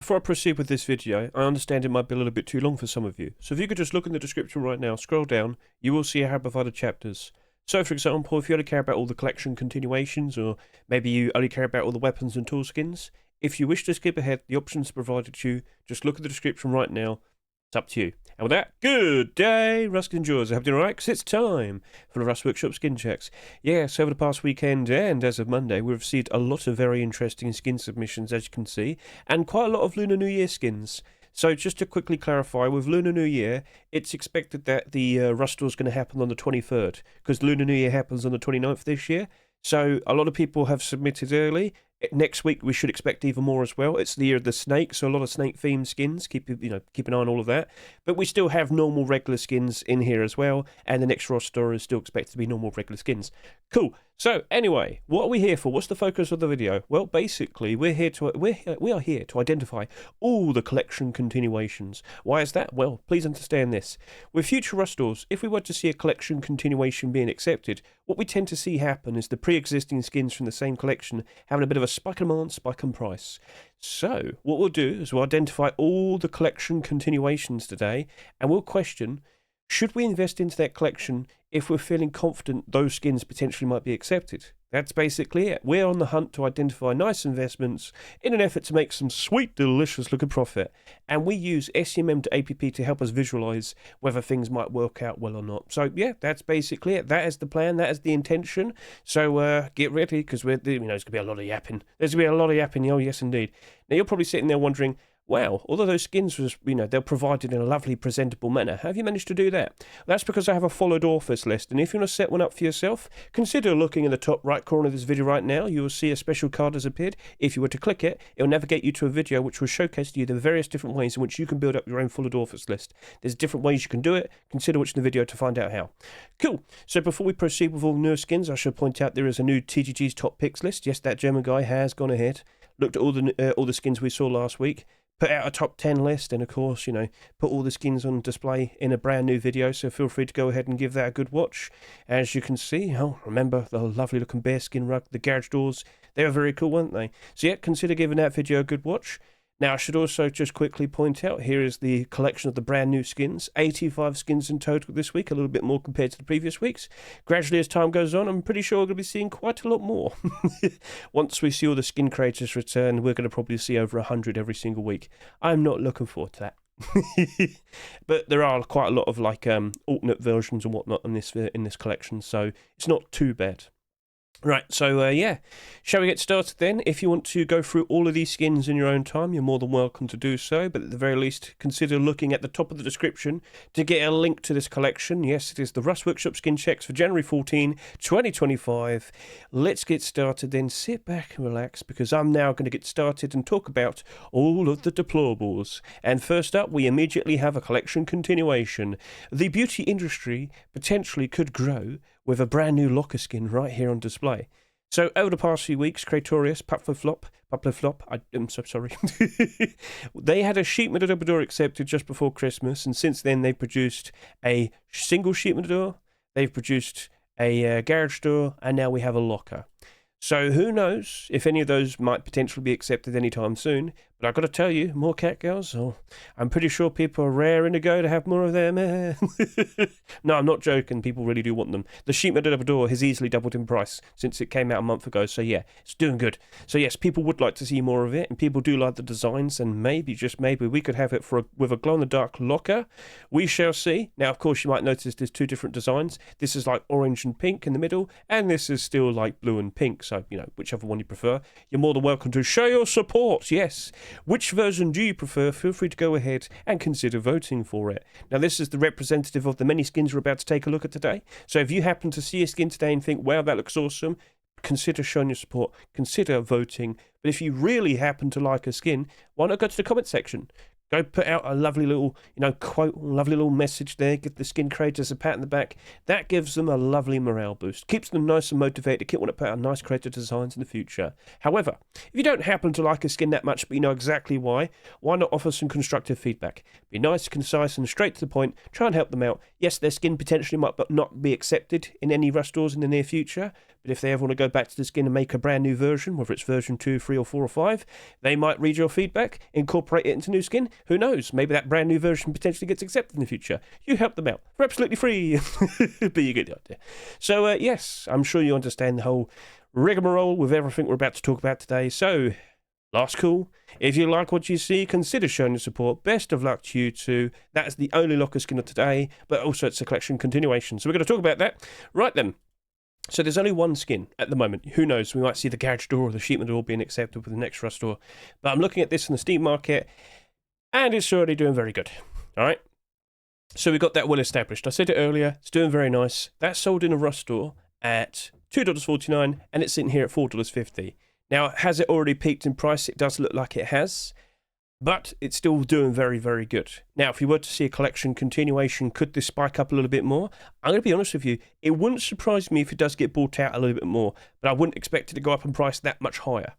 Before I proceed with this video, I understand it might be a little bit too long for some of you, so if you could just look in the description right now, scroll down, you will see I have provided chapters. So for example, if you only care about all the collection continuations, or maybe you only care about all the weapons and tool skins, if you wish to skip ahead, the options provided to you, just look at the description right now. It's up to you. And with that, good day, Rust enjoyers. I hope you're alright, because it's time for the Rust Workshop skin checks. Yes, over the past weekend and as of Monday, we've received a lot of very interesting skin submissions, as you can see, and quite a lot of Lunar New Year skins. So just to quickly clarify, with Lunar New Year, it's expected that the Rust Store is going to happen on the 23rd, because Lunar New Year happens on the 29th this year. So a lot of people have submitted early. Next week we should expect even more as well. It's the year of the snake, so a lot of snake themed skins. Keep an eye on all of that. But we still have normal regular skins in here as well, and the next roster is still expected to be normal regular skins. Cool. So anyway, what are we here for? What's the focus of the video? Well, basically, we are here to identify all the collection continuations. Why is that? Well, please understand this. With future Rust stores, if we were to see a collection continuation being accepted, what we tend to see happen is the pre-existing skins from the same collection having a bit of a spike in demand, spike in price. So what we'll do is we'll identify all the collection continuations today, and we'll question, should we invest into that collection if we're feeling confident those skins potentially might be accepted? That's basically it. We're on the hunt to identify nice investments in an effort to make some sweet, delicious looking profit. And we use SEMM to APP to help us visualize whether things might work out well or not. So yeah, that's basically it. That is the plan. That is the intention. So get ready, because there's going to be a lot of yapping. There's going to be a lot of yapping. Oh yes, indeed. Now you're probably sitting there wondering, wow, although those skins was, they're provided in a lovely, presentable manner, have you managed to do that? That's because I have a followed authors list, and if you want to set one up for yourself, consider looking in the top right corner of this video right now. You will see a special card has appeared. If you were to click it, it will navigate you to a video which will showcase to you the various different ways in which you can build up your own followed authors list. There's different ways you can do it. Consider watching the video to find out how. Cool. So before we proceed with all the newer skins, I should point out there is a new TGG's top picks list. Yes, that German guy has gone ahead, looked at all the skins we saw last week, put out a top 10 list, and of course, put all the skins on display in a brand new video, so feel free to go ahead and give that a good watch. As you can see, remember the lovely looking bearskin rug, the garage doors, they were very cool, weren't they? So yeah, consider giving that video a good watch. Now, I should also just quickly point out, here is the collection of the brand new skins. 85 skins in total this week, a little bit more compared to the previous weeks. Gradually, as time goes on, I'm pretty sure we're going to be seeing quite a lot more. Once we see all the skin creators return, we're going to probably see over 100 every single week. I'm not looking forward to that. But there are quite a lot of alternate versions and whatnot in this collection, so it's not too bad. Right, so yeah, shall we get started then? If you want to go through all of these skins in your own time, you're more than welcome to do so, but at the very least, consider looking at the top of the description to get a link to this collection. Yes, it is the Rust Workshop skin checks for January 14, 2025. Let's get started then. Sit back and relax, because I'm now going to get started and talk about all of the deployables. And first up, we immediately have a collection continuation. The beauty industry potentially could grow with a brand new locker skin right here on display. So over the past few weeks, Kratorius, I'm so sorry, they had a sheet metal door accepted just before Christmas, and since then they've produced a single sheet metal door, they've produced a garage door, and now we have a locker. So who knows if any of those might potentially be accepted anytime soon. But I've got to tell you, more cat girls, I'm pretty sure people are raring to go to have more of them. No, I'm not joking. People really do want them. The sheet metal door has easily doubled in price since it came out a month ago. So yeah, it's doing good. So yes, people would like to see more of it, and people do like the designs, and maybe, just maybe, we could have it with a glow-in-the-dark locker. We shall see. Now, of course, you might notice there's two different designs. This is like orange and pink in the middle, and this is still like blue and pink. So, whichever one you prefer, you're more than welcome to show your support. Yes. Which version do you prefer? Feel free to go ahead and consider voting for it. Now, this is the representative of the many skins we're about to take a look at today. So if you happen to see a skin today and think, wow, that looks awesome, consider showing your support, consider voting. But if you really happen to like a skin, why not go to the comment section? Go put out a lovely little, quote, lovely little message there. Give the skin creators a pat in the back. That gives them a lovely morale boost. Keeps them nice and motivated. Keep wanting to put out nice creator designs in the future. However, if you don't happen to like a skin that much, but you know exactly why not offer some constructive feedback? Be nice, concise, and straight to the point. Try and help them out. Yes, their skin potentially might not be accepted in any Rust stores in the near future, but if they ever want to go back to the skin and make a brand new version, whether it's version 2, 3 or 4 or 5, they might read your feedback, incorporate it into new skin. Who knows? Maybe that brand new version potentially gets accepted in the future. You help them out for absolutely free. But you get the idea. So yes, I'm sure you understand the whole rigmarole with everything we're about to talk about today. So last call. If you like what you see, consider showing your support. Best of luck to you too. That is the only locker skin of today, but also it's a collection continuation. So we're going to talk about that. Right then. So there's only one skin at the moment. Who knows? We might see the garage door or the sheepman door being accepted with the next Rust store. But I'm looking at this in the Steam market, and it's already doing very good. All right. So we got that well established. I said it earlier. It's doing very nice. That's sold in a Rust store at $2.49, and it's sitting here at $4.50. Now, has it already peaked in price? It does look like it has, but it's still doing very, very good. Now, if you were to see a collection continuation, could this spike up a little bit more? I'm going to be honest with you, it wouldn't surprise me if it does get bought out a little bit more, but I wouldn't expect it to go up in price that much higher.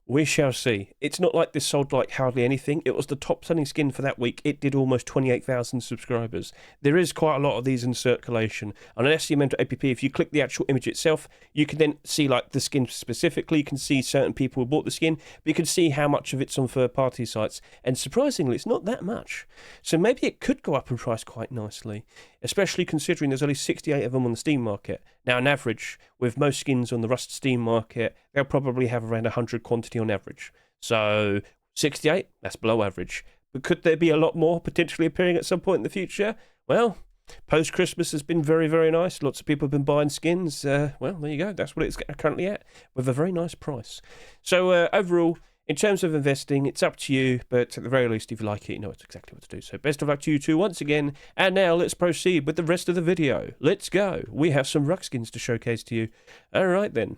We shall see. It's not like this sold like hardly anything. It was the top selling skin for that week. It did almost 28,000 subscribers. There is quite a lot of these in circulation. On an SCM.app, if you click the actual image itself, you can then see like the skin specifically. You can see certain people who bought the skin, but you can see how much of it's on third-party sites. And surprisingly, it's not that much. So maybe it could go up in price quite nicely, especially considering there's only 68 of them on the Steam market. Now, on average, with most skins on the Rust Steam market, they'll probably have around 100 quantity on average. So 68, that's below average. But could there be a lot more potentially appearing at some point in the future? Well, post-Christmas has been very, very nice. Lots of people have been buying skins. Well, there you go. That's what it's currently at, with a very nice price. So overall, in terms of investing, it's up to you, but at the very least, if you like it, you know exactly what to do. So best of luck to you two once again. And now let's proceed with the rest of the video. Let's go. We have some rug skins to showcase to you. All right then.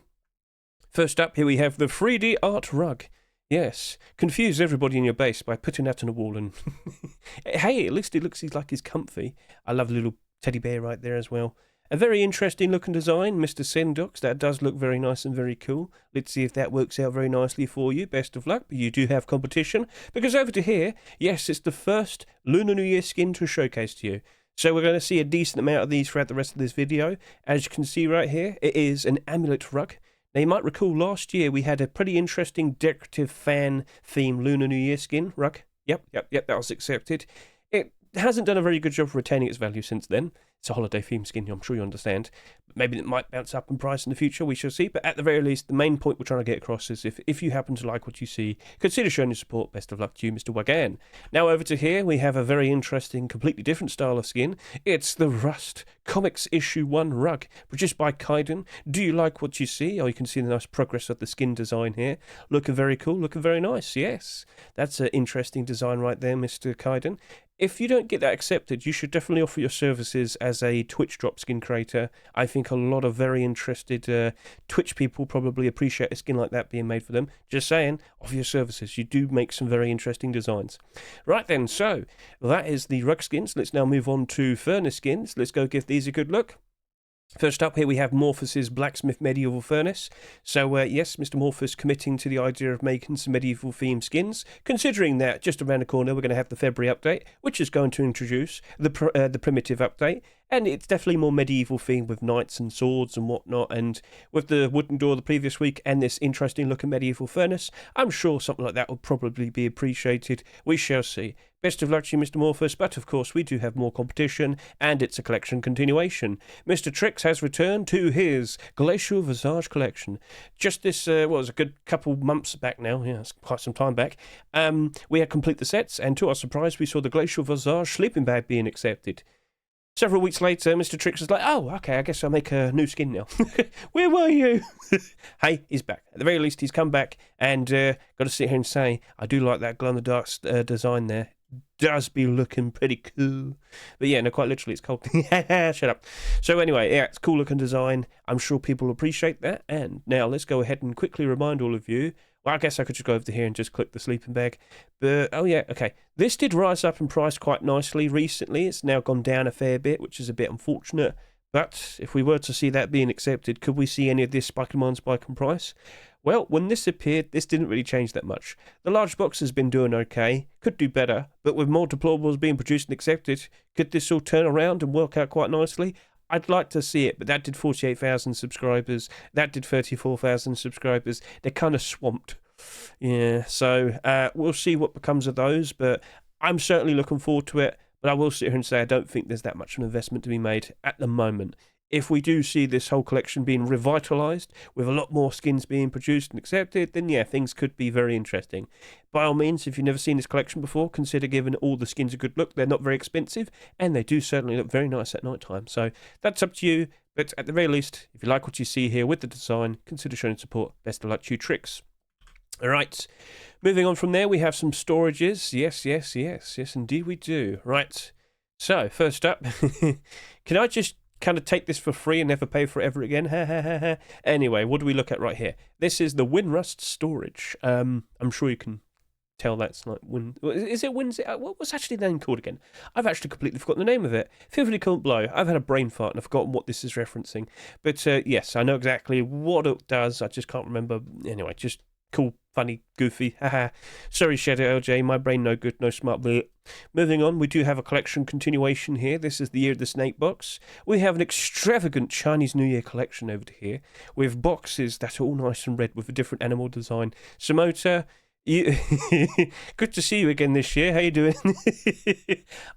First up, here we have the 3D art rug. Yes, confuse everybody in your base by putting that on a wall and... Hey, at least it looks like he's comfy. I love the little teddy bear right there as well. A very interesting looking design, Mr. Sendox. That does look very nice and very cool. Let's see if that works out very nicely for you. Best of luck, but you do have competition. Because over to here, yes, it's the first Lunar New Year skin to showcase to you. So we're going to see a decent amount of these throughout the rest of this video. As you can see right here, it is an amulet rug. Now you might recall last year we had a pretty interesting decorative fan theme Lunar New Year skin rug. Yep, that was accepted. It hasn't done a very good job of retaining its value since then. It's a holiday theme skin, I'm sure you understand. Maybe it might bounce up in price in the future, we shall see. But at the very least, the main point we're trying to get across is if you happen to like what you see, consider showing your support. Best of luck to you, Mr. Wagan. Now over to here, we have a very interesting, completely different style of skin. It's the Rust Comics Issue 1 rug, produced by Kaiden. Do you like what you see? Oh, you can see the nice progress of the skin design here. Looking very cool, looking very nice, yes. That's an interesting design right there, Mr. Kaiden. If you don't get that accepted, you should definitely offer your services as a Twitch drop skin creator. I think a lot of very interested Twitch people probably appreciate a skin like that being made for them. Just saying, offer your services. You do make some very interesting designs. Right then, so that is the rug skins. Let's now move on to furnace skins. Let's go give these a good look. First up here we have Morphus's Blacksmith Medieval Furnace. So yes, Mr. Morphus committing to the idea of making some medieval themed skins, considering that just around the corner we're going to have the February update, which is going to introduce the primitive update, and it's definitely more medieval themed with knights and swords and whatnot, and with the wooden door the previous week and this interesting looking medieval furnace, I'm sure something like that will probably be appreciated. We shall see. Best of luck to you, Mr. Morphus, but of course we do have more competition, and it's a collection continuation. Mr. Trix has returned to his Glacial Visage collection. Just this, what was a good couple months back now, yeah, it's quite some time back, we had complete the sets, and to our surprise we saw the Glacial Visage sleeping bag being accepted. Several weeks later, Mr. Trix was like, oh, okay, I guess I'll make a new skin now. Where were you? Hey, he's back. At the very least, he's come back, and got to sit here and say, I do like that glow-in-the-dark design there. Does be looking pretty cool. But yeah, no, quite literally, it's cold. Shut up. So anyway, yeah, it's cool looking design. I'm sure people appreciate that. And now let's go ahead and quickly remind all of you. Well, I guess I could just go over to here and just click the sleeping bag. But, oh yeah, okay. This did rise up in price quite nicely recently. It's now gone down a fair bit, which is a bit unfortunate. But if we were to see that being accepted, could we see any of this spike in price? Well, when this appeared, this didn't really change that much. The large box has been doing okay, could do better, but with more deployables being produced and accepted, could this all turn around and work out quite nicely? I'd like to see it, but that did 48,000 subscribers. That did 34,000 subscribers. They're kind of swamped. Yeah, so we'll see what becomes of those, but I'm certainly looking forward to it. But I will sit here and say I don't think there's that much of an investment to be made at the moment. If we do see this whole collection being revitalised, with a lot more skins being produced and accepted, then yeah, things could be very interesting. By all means, if you've never seen this collection before, consider giving all the skins a good look. They're not very expensive, and they do certainly look very nice at night time. So that's up to you, but at the very least, if you like what you see here with the design, consider showing support. Best of luck to you, Tricks. All right, moving on from there, we have some storages. Yes, indeed we do. Right, so first up, can I just kind of take this for free and never pay for it ever again? Anyway, what do we look at right here? This is the Windrust storage. I'm sure you can tell that's like Wind. Is it Wind? What's actually the name called again? I've actually completely forgotten the name of it. Feel free to comment below. I've had a brain fart and I've forgotten what this is referencing. But yes, I know exactly what it does. I just can't remember. Anyway, just cool, funny, goofy. Haha. Sorry, Shadow LJ. My brain no good, no smart. Bleh. Moving on, we do have a collection continuation here. This is the Year of the Snake box. We have an extravagant Chinese New Year collection over here with boxes that are all nice and red with a different animal design. Samota, good to see you again this year. How you doing?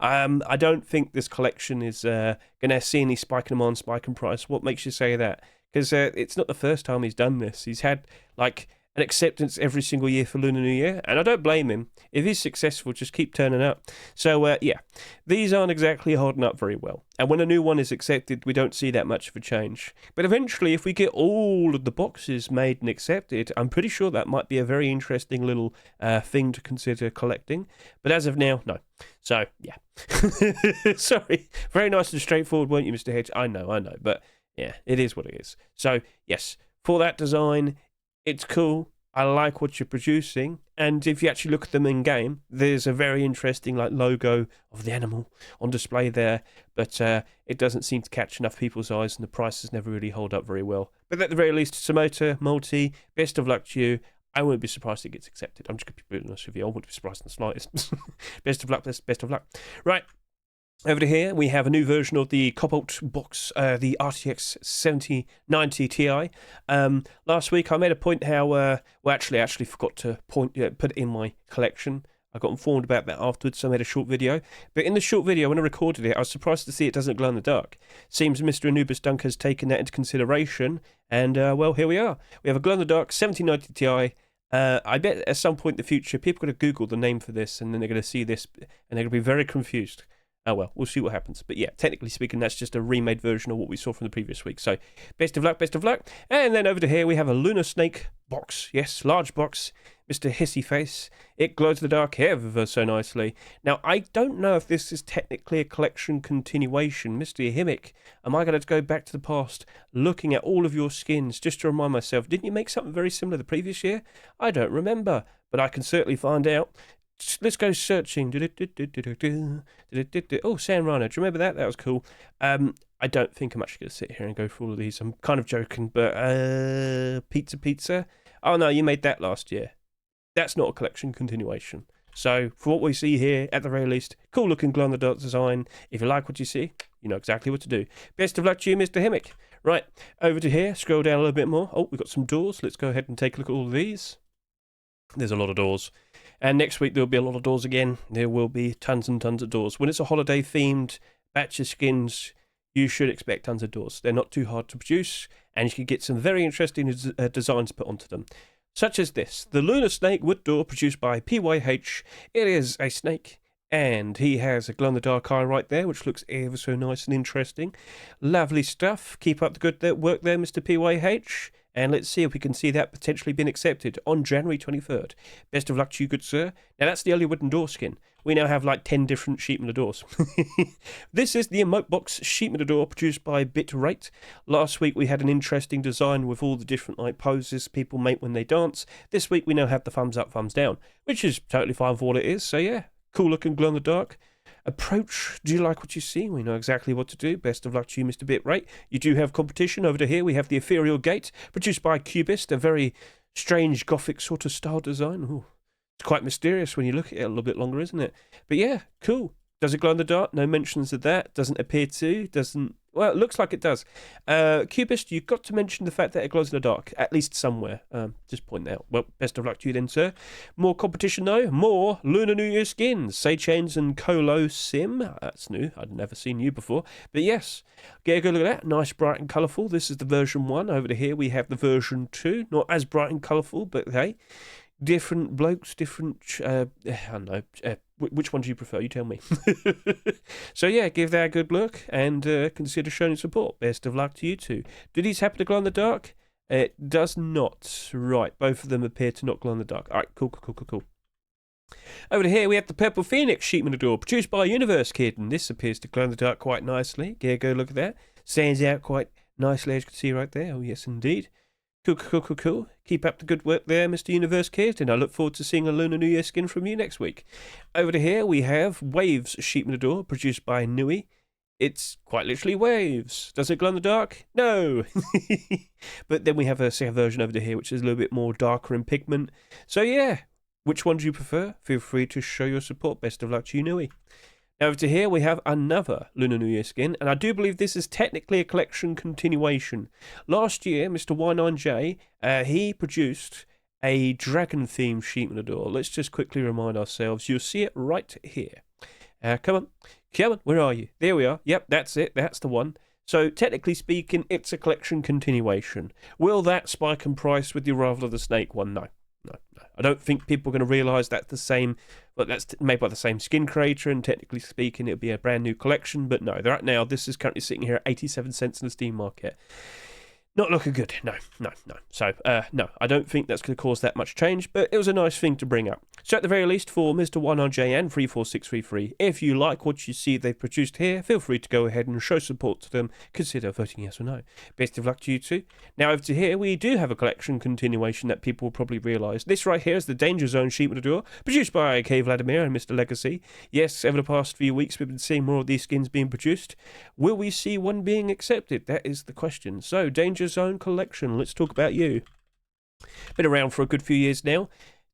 I don't think this collection is going to see any spike in demand, spike in price. What makes you say that? Because it's not the first time he's done this. He's had like an acceptance every single year for Lunar New Year, and I don't blame him. If he's successful, just keep turning up. So yeah, these aren't exactly holding up very well, and when a new one is accepted, we don't see that much of a change. But eventually, if we get all of the boxes made and accepted, I'm pretty sure that might be a very interesting little thing to consider collecting. But as of now, no. So yeah, sorry. Very nice and straightforward, weren't you, Mr. Hedge? I know, but yeah, it is what it is. So yes, for that design, it's cool. I like what you're producing, and if you actually look at them in game, there's a very interesting like logo of the animal on display there, but it doesn't seem to catch enough people's eyes, and the prices never really hold up very well. But at the very least, Samota, Multi, best of luck to you. I won't be surprised it gets accepted. I'm just going to be honest with you. I won't be surprised in the slightest. Best of luck, best of luck. Right. Over here, we have a new version of the Cobalt box, the RTX 7090 Ti. Last week, I made a point how, well, actually, I forgot to put it in my collection. I got informed about that afterwards, so I made a short video. But in the short video, when I recorded it, I was surprised to see it doesn't glow in the dark. Seems Mr. Anubis Dunk has taken that into consideration, and, well, here we are. We have a glow in the dark 7090 Ti. I bet at some point in the future, people are going to Google the name for this, and then they're going to see this, and they're going to be very confused. Oh well, we'll see what happens. But yeah, technically speaking, that's just a remade version of what we saw from the previous week. So, best of luck, best of luck. And then over to here, we have a Lunar Snake box. Yes, large box. Mr. Hissy Face. It glows in the dark ever so nicely. Now, I don't know if this is technically a collection continuation. Mr. Himmick, am I going to go back to the past, looking at all of your skins, just to remind myself, didn't you make something very similar the previous year? I don't remember, but I can certainly find out. Let's go searching. Oh, San Rhino. Do you remember that? That was cool. I don't think I'm actually going to sit here and go through all of these. I'm kind of joking, but Pizza. Oh, no, you made that last year. That's not a collection continuation. So, for what we see here, at the very least, cool looking glow-in-the-dark design. If you like what you see, you know exactly what to do. Best of luck to you, Mr. Himmick. Right, over to here. Scroll down a little bit more. Oh, we've got some doors. Let's go ahead and take a look at all of these. There's a lot of doors. And next week, there'll be a lot of doors again. There will be tons and tons of doors. When it's a holiday-themed batch of skins, you should expect tons of doors. They're not too hard to produce, and you can get some very interesting designs put onto them. Such as this, the Lunar Snake wood door produced by PYH. It is a snake, and he has a glow-in-the-dark eye right there, which looks ever so nice and interesting. Lovely stuff. Keep up the good work there, Mr. PYH. And let's see if we can see that potentially being accepted on January 23rd. Best of luck to you, good sir. Now, that's the early wooden door skin. We now have like 10 different sheep metal doors. This is the Emote Box sheep metal door produced by Bitrate. Last week, we had an interesting design with all the different like poses people make when they dance. This week, we now have the thumbs up, thumbs down, which is totally fine for what it is. So, yeah, cool looking glow in the dark. Approach, do you like what you see? We know exactly what to do. Best of luck to you, Mr. Bitrate. You do have competition over to here. We have the Ethereal Gate, produced by Cubist, a very strange gothic sort of style design. Ooh, it's quite mysterious when you look at it a little bit longer, isn't it? But yeah, cool. Does it glow in the dark? No mentions of that. Doesn't appear to. Doesn't... Well, it looks like it does. Cubist, you've got to mention the fact that it glows in the dark, at least somewhere. Just point that out. Well, best of luck to you then, sir. More competition, though. More Lunar New Year skins. Say Chains and Colo Sim. That's new. I'd never seen you before. But yes, get a good look at that. Nice, bright and colourful. This is the version 1. Over to here, we have the version 2. Not as bright and colourful, but hey. Different blokes, different... I don't know. Which one do you prefer? You tell me. So yeah, give that a good look and consider showing support. Best of luck to you two. Do these happen to glow in the dark? It does not. Right, both of them appear to not glow in the dark. Alright, cool. Over to here we have the Purple Phoenix sheet in the door, produced by Universe Kid, and this appears to glow in the dark quite nicely. Go look at that. Stands out quite nicely, as you can see right there. Oh yes, indeed. Cool. Keep up the good work there, Mr. Universe Kid, and I look forward to seeing a Lunar New Year skin from you next week. Over to here, we have Waves Sheep in the Door, produced by Nui. It's quite literally waves. Does it glow in the dark? No! But then we have a second version over to here, which is a little bit more darker in pigment. So yeah, which one do you prefer? Feel free to show your support. Best of luck to you, Nui. Over to here, we have another Lunar New Year skin, and I do believe this is technically a collection continuation. Last year, Mr. Y9J, he produced a dragon-themed sheet in the door. Let's just quickly remind ourselves. You'll see it right here. Come on, where are you? There we are. Yep, that's it. That's the one. So, technically speaking, it's a collection continuation. Will that spike in price with the arrival of the Snake one? No. I don't think people are going to realise that's the same, but that's made by the same skin creator, and technically speaking, it'll be a brand new collection. But no, right now, this is currently sitting here at 87 cents in the Steam market. Not looking good. No. So, no, I don't think that's going to cause that much change, but it was a nice thing to bring up. So, at the very least, for Mr. 1RJ and 34633, if you like what you see they've produced here, feel free to go ahead and show support to them. Consider voting yes or no. Best of luck to you two. Now, over to here, we do have a collection continuation that people will probably realise. This right here is the Danger Zone sheet with the door, produced by K. Vladimir and Mr. Legacy. Yes, over the past few weeks, we've been seeing more of these skins being produced. Will we see one being accepted? That is the question. So, Danger Zone collection. Let's talk about you. Been around for a good few years now.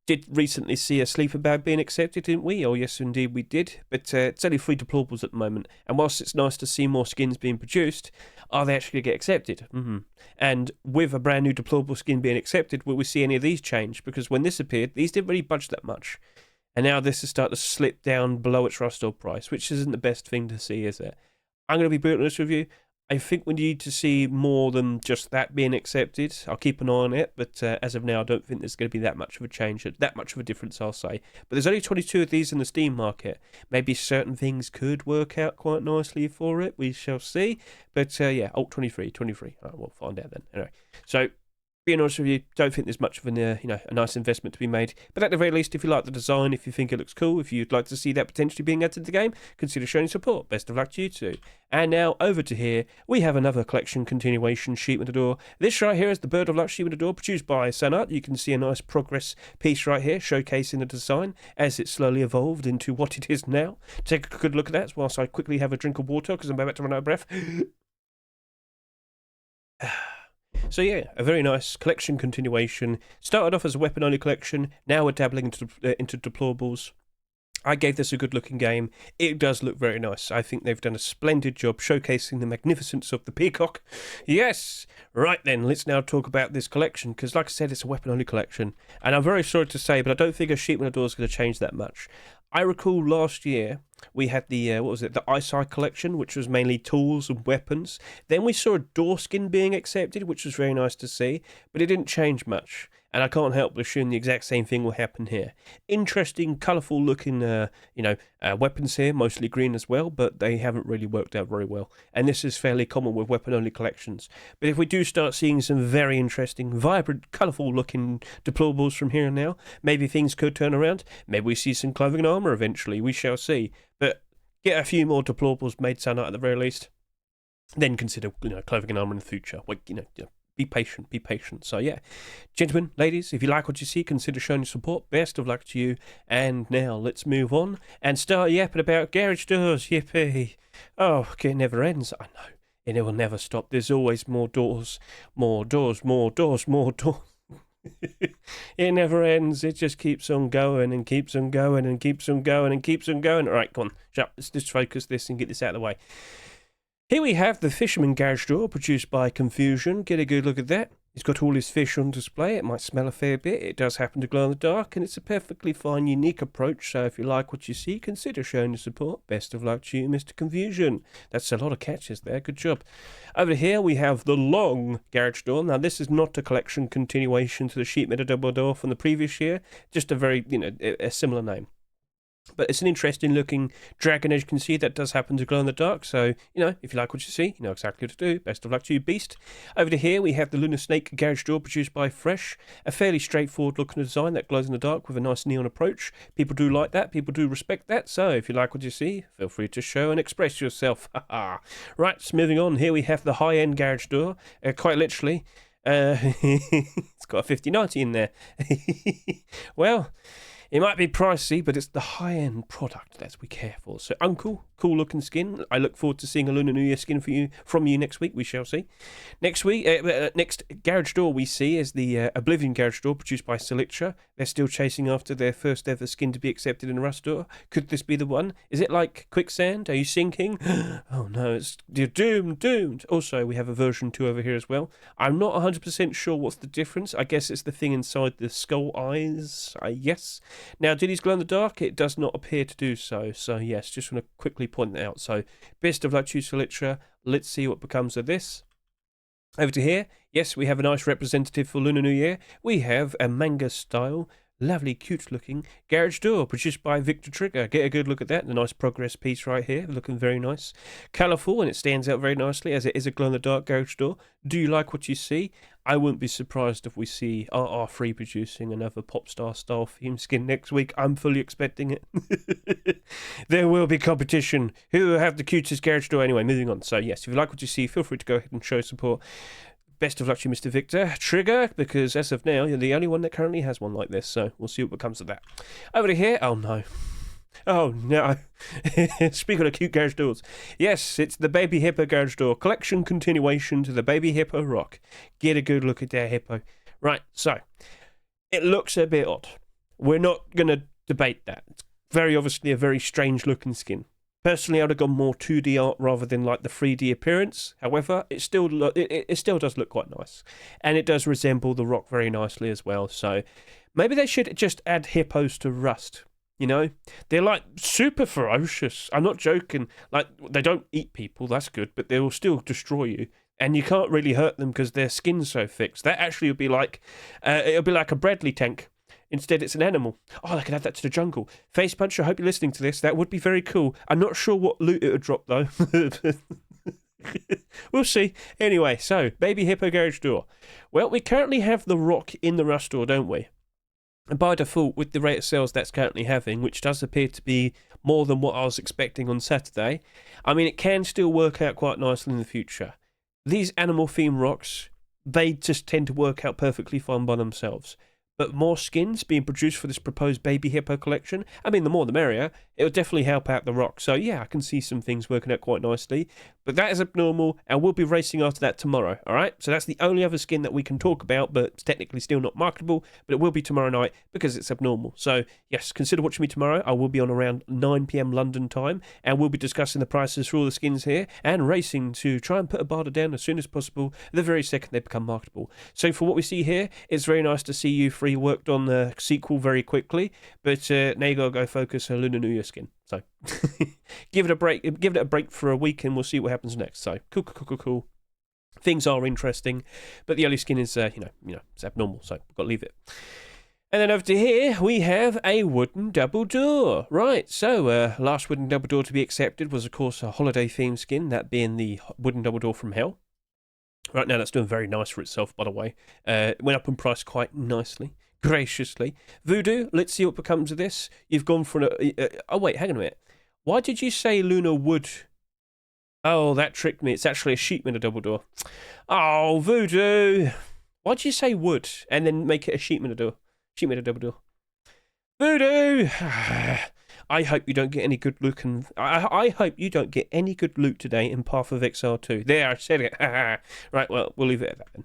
Did recently see a sleeper bag being accepted, didn't we? Oh, yes, indeed we did. But it's only 3 deplorables at the moment. And whilst it's nice to see more skins being produced, are they actually going to get accepted? And with a brand new deplorable skin being accepted, will we see any of these change? Because when this appeared, these didn't really budge that much. And now this is starting to slip down below its rust price, which isn't the best thing to see, is it? I'm going to be brutally honest with you. I think we need to see more than just that being accepted. I'll keep an eye on it, but as of now, I don't think there's going to be that much of a change, that much of a difference, I'll say. But there's only 22 of these in the Steam market. Maybe certain things could work out quite nicely for it. We shall see. But yeah, 23. We'll find out then. Anyway, so being honest with you, don't think there's much of a nice investment to be made. But at the very least, if you like the design, if you think it looks cool, if you'd like to see that potentially being added to the game, consider showing support. Best of luck to you too. And now over to here, we have another collection continuation sheet with the door. This right here is the Bird of Luck sheet with the door, produced by Sanart. You can see a nice progress piece right here, showcasing the design as it slowly evolved into what it is now. Take a good look at that whilst I quickly have a drink of water because I'm about to run out of breath. So yeah, a very nice collection continuation. Started off as a weapon-only collection, now we're dabbling into deplorables. I gave this a good-looking game. It does look very nice. I think they've done a splendid job showcasing the magnificence of the peacock. Yes! Right then, let's now talk about this collection, because like I said, it's a weapon-only collection. And I'm very sorry to say, but I don't think a sheet with a door is going to change that much. I recall last year, we had the, the Eyesight collection, which was mainly tools and weapons. Then we saw a door skin being accepted, which was very nice to see, but it didn't change much. And I can't help but assume the exact same thing will happen here. Interesting, colourful looking, weapons here, mostly green as well, but they haven't really worked out very well. And this is fairly common with weapon-only collections. But if we do start seeing some very interesting, vibrant, colourful looking deplorables from here and now, maybe things could turn around. Maybe we see some clothing and armour eventually. We shall see. But get a few more deplorables made, Sanart, at the very least. Then consider, clothing and armour in the future. Be patient. So yeah, gentlemen, ladies, if you like what you see, consider showing your support. Best of luck to you. And now let's move on and start yapping about garage doors. Yippee! Oh, it never ends. I know, and it will never stop. There's always more doors. It never ends. It just keeps on going and keeps on going and keeps on going and keeps on going. All right, come on, shut up. Let's just focus this and get this out of the way. Here we have the Fisherman Garage Door produced by Confusion. Get a good look at that. He's got all his fish on display. It might smell a fair bit. It does happen to glow in the dark, and it's a perfectly fine, unique approach. So if you like what you see, consider showing your support. Best of luck to you, Mr. Confusion. That's a lot of catches there. Good job. Over here we have the Long Garage Door. Now this is not a collection continuation to the sheet metal double door from the previous year. Just a very, a similar name. But it's an interesting looking dragon, as you can see. That does happen to glow in the dark. So, if you like what you see, you know exactly what to do. Best of luck to you, Beast. Over to here, we have the Lunar Snake Garage Door produced by Fresh. A fairly straightforward looking design that glows in the dark with a nice neon approach. People do like that. People do respect that. So, if you like what you see, feel free to show and express yourself. Right, moving on. Here we have the high-end Garage Door. Quite literally. It's got a 5090 in there. Well, it might be pricey, but it's the high-end product that we care for. So, Uncle, cool-looking skin. I look forward to seeing a Lunar New Year skin from you next week. We shall see. Next week, next Garage Door we see is the Oblivion Garage Door produced by Silica. They're still chasing after their first ever skin to be accepted in a Rust Door. Could this be the one? Is it like quicksand? Are you sinking? Oh no, you're doomed. Also, we have a version 2 over here as well. I'm not 100% sure what's the difference. I guess it's the thing inside the skull eyes. Yes. Now, did these glow in the dark? It does not appear to do so. So, yes, just want to quickly point that out. So, best of luck to you, Silica. Let's see what becomes of this. Over to here. Yes, we have a nice representative for Lunar New Year. We have a manga style, lovely, cute looking Garage Door produced by Victor Trigger. Get a good look at that. The nice progress piece right here. Looking very nice. Colourful, and it stands out very nicely as it is a glow in the dark Garage Door. Do you like what you see? I wouldn't be surprised if we see RR3 producing another Popstar style theme skin next week. I'm fully expecting it. There will be competition. Who will have the cutest Garage Door? Anyway, moving on. So yes, if you like what you see, feel free to go ahead and show support. Best of luck to you, Mr. Victor Trigger, because as of now, you're the only one that currently has one like this, so we'll see what becomes of that. Over to here. Oh no. Speaking of cute Garage Doors. Yes, it's the Baby Hippo Garage Door. Collection continuation to the Baby Hippo Rock. Get a good look at their Hippo. Right, so, it looks a bit odd. We're not going to debate that. It's very obviously a very strange looking skin. Personally, I would have gone more 2D art rather than like the 3D appearance. However, it still does look quite nice. And it does resemble the rock very nicely as well. So maybe they should just add hippos to Rust. They're like super ferocious. I'm not joking. Like, they don't eat people, that's good, but they will still destroy you. And you can't really hurt them because their skin's so thick. That actually would be like, it'll be like a Bradley tank. Instead, it's an animal. Oh, I could add that to the jungle. Face Punch, I hope you're listening to this. That would be very cool. I'm not sure what loot it would drop, though. We'll see. Anyway, so, Baby Hippo Garage Door. Well, we currently have the rock in the Rust Door, don't we? And by default, with the rate of sales that's currently having, which does appear to be more than what I was expecting on Saturday, I mean, it can still work out quite nicely in the future. These animal-themed rocks, they just tend to work out perfectly fine by themselves. But more skins being produced for this proposed Baby Hippo collection, I mean, the more the merrier. It will definitely help out the rock. So, yeah, I can see some things working out quite nicely. But that is abnormal, and we'll be racing after that tomorrow, all right? So that's the only other skin that we can talk about, but it's technically still not marketable. But it will be tomorrow night because it's abnormal. So, yes, consider watching me tomorrow. I will be on around 9 p.m. London time, and we'll be discussing the prices for all the skins here and racing to try and put a barter down as soon as possible, the very second they become marketable. So for what we see here, it's very nice to see you three worked on the sequel very quickly, but now you gotta go focus on Lunar New Year skin. So give it a break for a week, and we'll see what happens next. So cool. Things are interesting, but the early skin is it's abnormal, so we've got to leave it. And then over to here, we have a wooden double door. Right, so last wooden double door to be accepted was, of course, a holiday theme skin, that being the wooden double door from Hell. Right now, that's doing very nice for itself, by the way. Went up in price quite nicely, graciously. Voodoo, let's see what becomes of this. You've gone for oh, wait, hang on a minute. Why did you say Lunar Wood? Oh, that tricked me. It's actually a sheet metal double door. Oh, Voodoo. Why'd you say wood and then make it a sheet metal door? Sheet metal double door. Voodoo. I hope you don't get any good loot, and I hope you don't get any good loot today in Path of Exile 2. There, I said it. Right, well, we'll leave it at that then.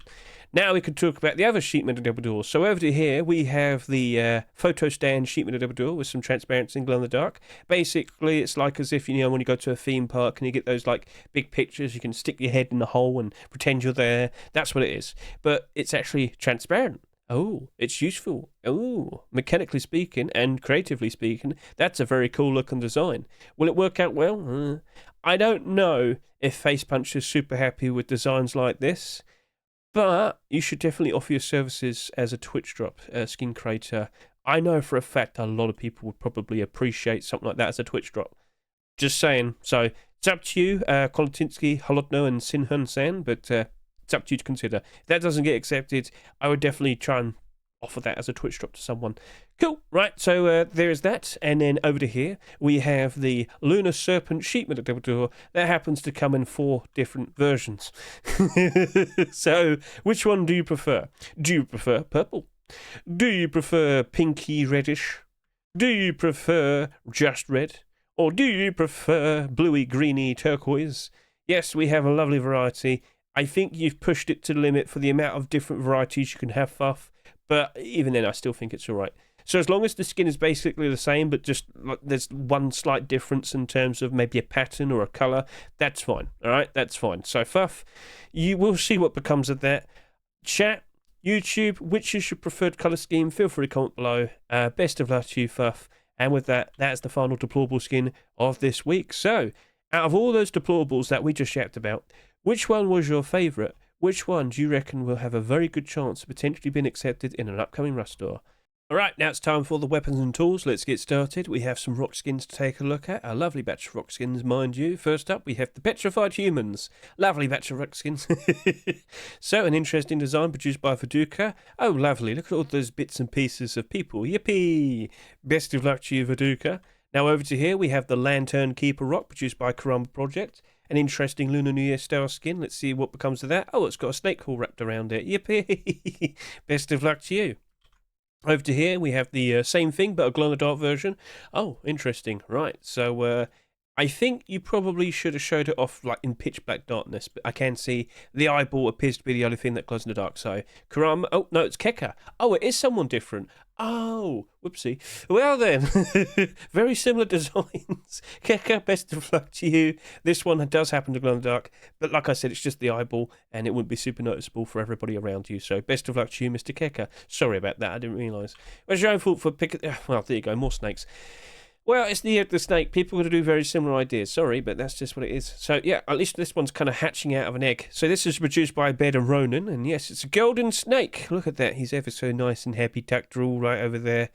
Now we can talk about the other sheet metal double door. So over here we have the photo stand sheet metal double door with some transparency and glow in the dark. Basically, it's like as if, you know, when you go to a theme park and you get those like big pictures, you can stick your head in the hole and pretend you're there. That's what it is. But it's actually transparent. Oh, it's useful. Oh, mechanically speaking and creatively speaking, that's a very cool looking design. Will it work out well? I don't know if Face Punch is super happy with designs like this. But you should definitely offer your services as a Twitch drop skin creator. I know for a fact a lot of people would probably appreciate something like that as a Twitch drop. Just saying. So it's up to you, Kolatinsky, Holodno, and Sinhun-san, but it's up to you to consider. If that doesn't get accepted, I would definitely try and offer that as a Twitch drop to someone. Cool, right, so there is that, and then over to here, we have the Lunar Serpent sheet metal double door that happens to come in 4 different versions. So, which one do you prefer? Do you prefer purple? Do you prefer pinky reddish? Do you prefer just red? Or do you prefer bluey greeny turquoise? Yes, we have a lovely variety. I think you've pushed it to the limit for the amount of different varieties you can have, Fuff. But even then, I still think it's all right. So as long as the skin is basically the same, but just there's one slight difference in terms of maybe a pattern or a colour, that's fine. All right, that's fine. So Fuff, you will see what becomes of that. Chat, YouTube, which is your preferred colour scheme? Feel free to comment below. Best of luck to you, Fuff. And with that, that's the final deplorable skin of this week. So out of all those deplorables that we just yapped about, which one was your favourite? Which one do you reckon will have a very good chance of potentially being accepted in an upcoming Rust store? Alright, now it's time for the weapons and tools. Let's get started. We have some rock skins to take a look at. A lovely batch of rock skins, mind you. First up, we have the Petrified Humans. Lovely batch of rock skins. So, an interesting design produced by Viduka. Oh, lovely. Look at all those bits and pieces of people. Yippee! Best of luck to you, Viduka. Now over to here, we have the Lantern Keeper Rock produced by Karamba Project. An interesting Lunar New Year style skin. Let's see what becomes of that. Oh, it's got a snake hole wrapped around it. Yippee! Best of luck to you. Over to here, we have the same thing, but a glow-in-the-dark version. Oh, interesting. Right, so I think you probably should have showed it off like in pitch black darkness, but I can see the eyeball appears to be the only thing that glows in the dark. So, Karama. Oh, no, it's Keka. Oh, it is someone different. Oh, whoopsie. Well then, very similar designs. Keka, best of luck to you. This one does happen to glow in the dark, but like I said, it's just the eyeball, and it wouldn't be super noticeable for everybody around you. So, best of luck to you, Mr. Keka. Sorry about that, I didn't realise. Well, it's your own fault for picking. Well, there you go, more snakes. Well, it's the snake. People are going to do very similar ideas. Sorry, but that's just what it is. So, yeah, at least this one's kind of hatching out of an egg. So this is produced by Bed and Ronan. And yes, it's a golden snake. Look at that. He's ever so nice and happy tucked all right over there.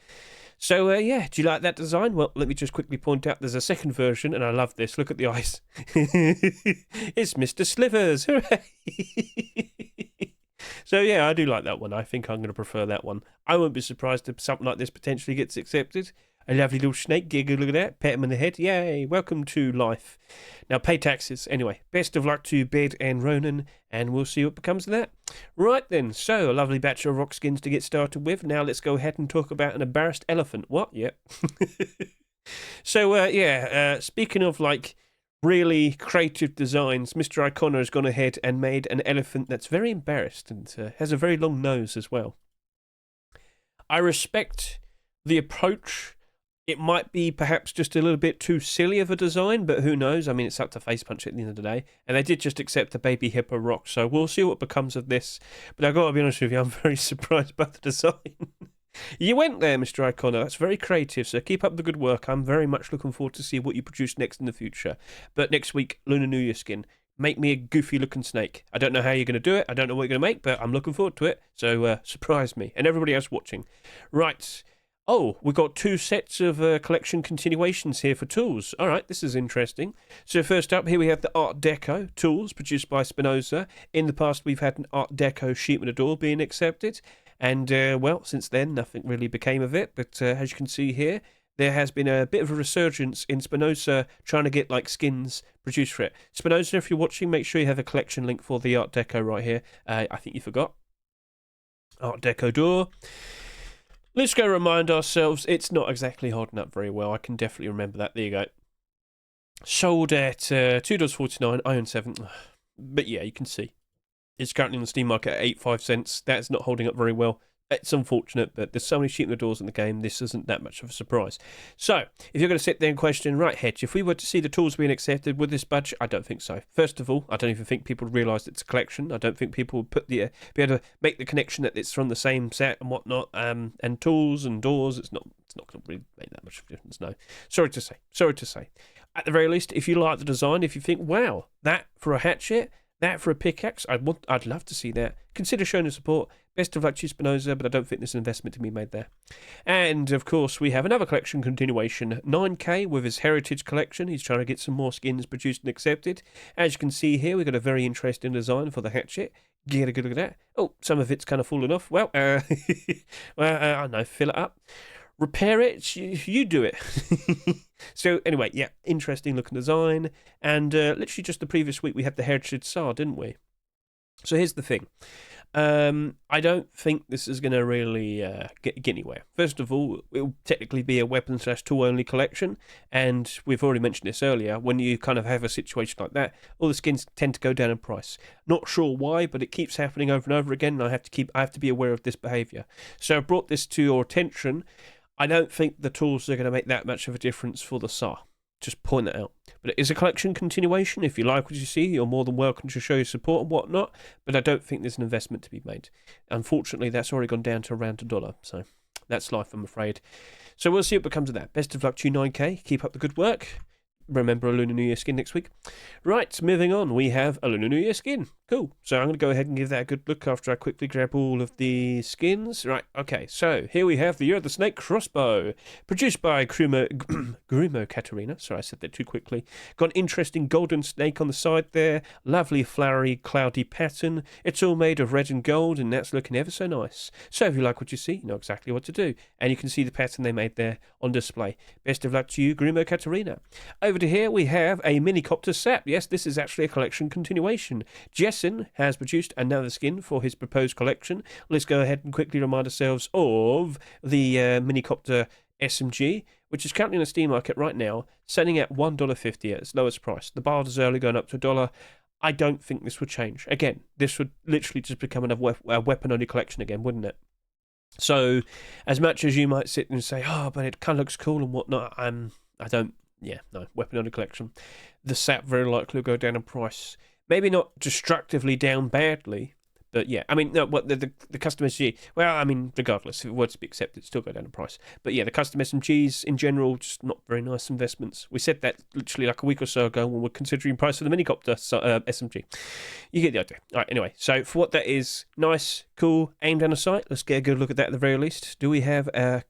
So, yeah, do you like that design? Well, let me just quickly point out there's a second version, and I love this. Look at the eyes. It's Mr. Slivers. Hooray! So, yeah, I do like that one. I think I'm going to prefer that one. I won't be surprised if something like this potentially gets accepted. A lovely little snake giggle, look at that. Pat him on the head. Yay, welcome to life. Now, pay taxes. Anyway, best of luck to Bed and Ronan, and we'll see what becomes of that. Right then, so a lovely batch of rock skins to get started with. Now let's go ahead and talk about an embarrassed elephant. What? Yep. So, speaking of, like, really creative designs, Mr. Icona has gone ahead and made an elephant that's very embarrassed and has a very long nose as well. I respect the approach. It might be perhaps just a little bit too silly of a design, but who knows? I mean, it's up to Face Punch at the end of the day. And they did just accept the baby hippo rock, so we'll see what becomes of this. But I've got to be honest with you, I'm very surprised by the design. You went there, Mr. Icona. That's very creative, so keep up the good work. I'm very much looking forward to see what you produce next in the future. But next week, Lunar New Year skin. Make me a goofy-looking snake. I don't know how you're going to do it. I don't know what you're going to make, but I'm looking forward to it. So surprise me. And everybody else watching. Right. Oh, we've got 2 sets of collection continuations here for tools. All right, this is interesting. So first up, here we have the Art Deco tools produced by Spinoza. In the past, we've had an Art Deco sheet metal door being accepted. And, well, since then, nothing really became of it. But as you can see here, there has been a bit of a resurgence in Spinoza trying to get, like, skins produced for it. Spinoza, if you're watching, make sure you have a collection link for the Art Deco right here. I think you forgot. Art Deco door. Let's go remind ourselves it's not exactly holding up very well. I can definitely remember that. There you go. Sold at $2.49, Iron 7. But yeah, you can see. It's currently on the Steam market at 85 cents. That's not holding up very well. It's unfortunate, but there's so many sheep in the doors in the game, this isn't that much of a surprise. So, if you're going to sit there and question, right, Hedge, if we were to see the tools being accepted with this budget, I don't think so. First of all, I don't even think people realise it's a collection. I don't think people would be able to make the connection that it's from the same set and whatnot, and tools and doors. It's not going to really make that much of a difference, no. Sorry to say. At the very least, if you like the design, if you think, wow, that for a hatchet, that for a pickaxe, I'd love to see that. Consider showing the support. Best of luck to Spinoza, but I don't think there's an investment to be made there. And, of course, we have another collection continuation. 9K with his Heritage collection. He's trying to get some more skins produced and accepted. As you can see here, we've got a very interesting design for the hatchet. Get a good look at that. Oh, some of it's kind of fallen off. Well, I don't know, fill it up. Repair it, you do it. So, anyway, yeah, interesting looking design. And literally just the previous week, we had the Heritage SAR, didn't we? So here's the thing. I don't think this is going to really get anywhere. First of all, it will technically be a weapon/tool only collection, and we've already mentioned this earlier. When you kind of have a situation like that, all the skins tend to go down in price. Not sure why, but it keeps happening over and over again, and I have to be aware of this behaviour. So I brought this to your attention. I don't think the tools are going to make that much of a difference for the SAR. Just point that out. But it is a collection continuation. If you like what you see, you're more than welcome to show your support and whatnot. But I don't think there's an investment to be made. Unfortunately, that's already gone down to around $1. So that's life, I'm afraid. So we'll see what becomes of that. Best of luck to you, 9K. Keep up the good work. Remember a Lunar New Year skin next week. Right, moving on. We have a Lunar New Year skin. Cool. So I'm going to go ahead and give that a good look after I quickly grab all of the skins. Right, okay. So here we have the Year of the Snake crossbow. Produced by Grumo Katarina. Sorry, I said that too quickly. Got an interesting golden snake on the side there. Lovely flowery, cloudy pattern. It's all made of red and gold, and that's looking ever so nice. So if you like what you see, you know exactly what to do. And you can see the pattern they made there on display. Best of luck to you, Grumo Katarina. Over to here, we have a mini Copter SAP. Yes, this is actually a collection continuation. Jessen has produced another skin for his proposed collection. Let's go ahead and quickly remind ourselves of the mini Copter SMG, which is currently in the Steam market right now, selling at $1.50 at its lowest price. The bar is early going up to $1. I don't think this would change. Again, this would literally just become a weapon-only collection again, wouldn't it? So, as much as you might sit and say, oh, but it kind of looks cool and whatnot, no, weapon-only collection. The SAP very likely will go down in price. Maybe not destructively down badly, but yeah. I mean, no, what the custom SMG, well, I mean, regardless, if it were to be accepted, it'd still go down in price. But yeah, the custom SMGs in general, just not very nice investments. We said that literally like a week or so ago when we were considering price for the minicopter SMG. You get the idea. All right, anyway, so for what that is, nice, cool, aim down the sight. Let's get a good look at that at the very least. Do we have a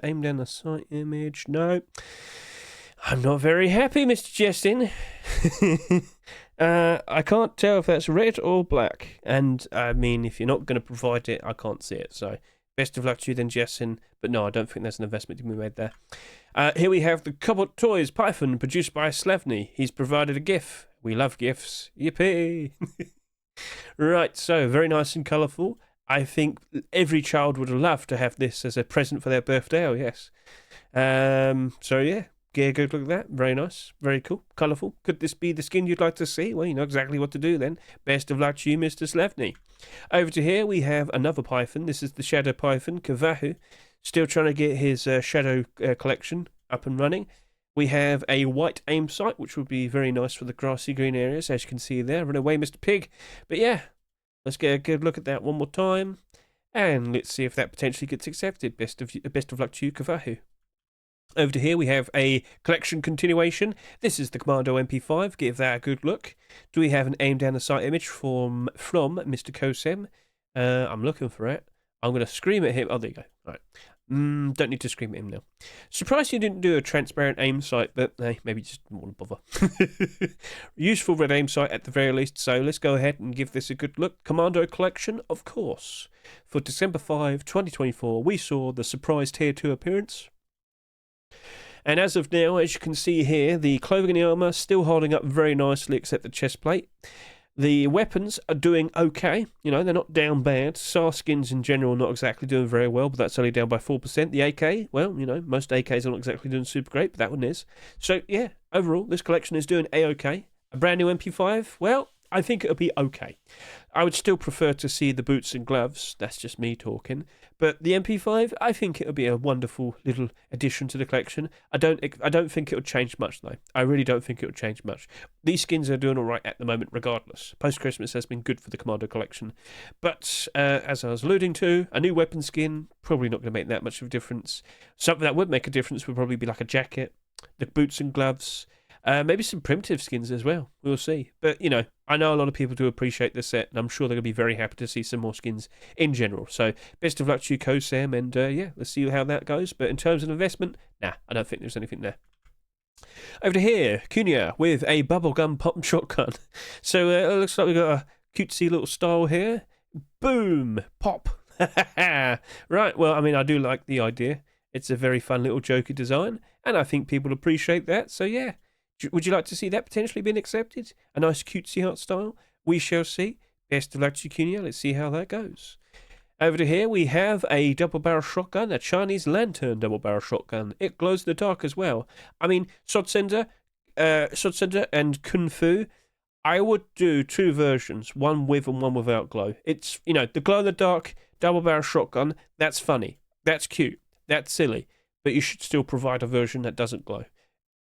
aim down the sight image? No. I'm not very happy, Mr. Justin. I can't tell if that's red or black. And, I mean, if you're not going to provide it, I can't see it. So, best of luck to you then, Justin. But no, I don't think there's an investment to be made there. Here we have the Cobalt Toys Python, produced by Slavny. He's provided a GIF. We love GIFs. Yippee! Right, so, very nice and colourful. I think every child would love to have this as a present for their birthday, oh yes. So, yeah. Yeah, good look at that. Very nice. Very cool. Colourful. Could this be the skin you'd like to see? Well, you know exactly what to do then. Best of luck to you, Mr. Slavny. Over to here, we have another Python. This is the Shadow Python, Kavahu. Still trying to get his Shadow collection up and running. We have a white aim sight, which would be very nice for the grassy green areas, as you can see there. Run away, Mr. Pig. But yeah, let's get a good look at that one more time. And let's see if that potentially gets accepted. Best of luck to you, Kavahu. Over to here, we have a collection continuation. This is the Commando MP5. Give that a good look. Do we have an aim down the sight image from Mr. Kosem? I'm looking for it. I'm going to scream at him. Oh, there you go. All right. Don't need to scream at him now. Surprised you didn't do a transparent aim sight, but hey, maybe just didn't want to bother. Useful red aim sight at the very least, so let's go ahead and give this a good look. Commando collection, of course. For December 5, 2024, we saw the surprise Tier 2 appearance. And as of now, as you can see here, the clothing and the armour still holding up very nicely except the chest plate. The weapons are doing okay, you know, they're not down bad. SAR skins in general are not exactly doing very well, but that's only down by 4%. The AK, well, you know, most AKs are not exactly doing super great, but that one is. So, yeah, overall, this collection is doing A-OK. A brand new MP5, well, I think it'll be okay. I would still prefer to see the boots and gloves. That's just me talking. But the MP5, I think it'll be a wonderful little addition to the collection. I don't think it'll change much though. I really don't think it'll change much. These skins are doing all right at the moment, regardless. Post Christmas has been good for the Commando collection, but as I was alluding to, a new weapon skin probably not going to make that much of a difference. Something that would make a difference would probably be like a jacket, the boots and gloves. Maybe some primitive skins as well. We'll see. But, you know, I know a lot of people do appreciate this set, and I'm sure they're going to be very happy to see some more skins in general. So, best of luck to you, Co-Sam, and yeah, let's see how that goes. But in terms of investment, nah, I don't think there's anything there. Over to here, Cunha with a bubblegum pop shotgun. So, it looks like we've got a cutesy little style here. Boom! Pop! Right, well, I mean, I do like the idea. It's a very fun little jokey design, and I think people appreciate that, so yeah. Would you like to see that potentially being accepted? A nice cutesy art style? We shall see. Best of luck to Cunha. Let's see how that goes. Over to here, we have a double-barrel shotgun, a Chinese lantern double-barrel shotgun. It glows in the dark as well. I mean, Sodsender and Kung Fu, I would do two versions, one with and one without glow. It's, you know, the glow-in-the-dark double-barrel shotgun, that's funny, that's cute, that's silly, but you should still provide a version that doesn't glow.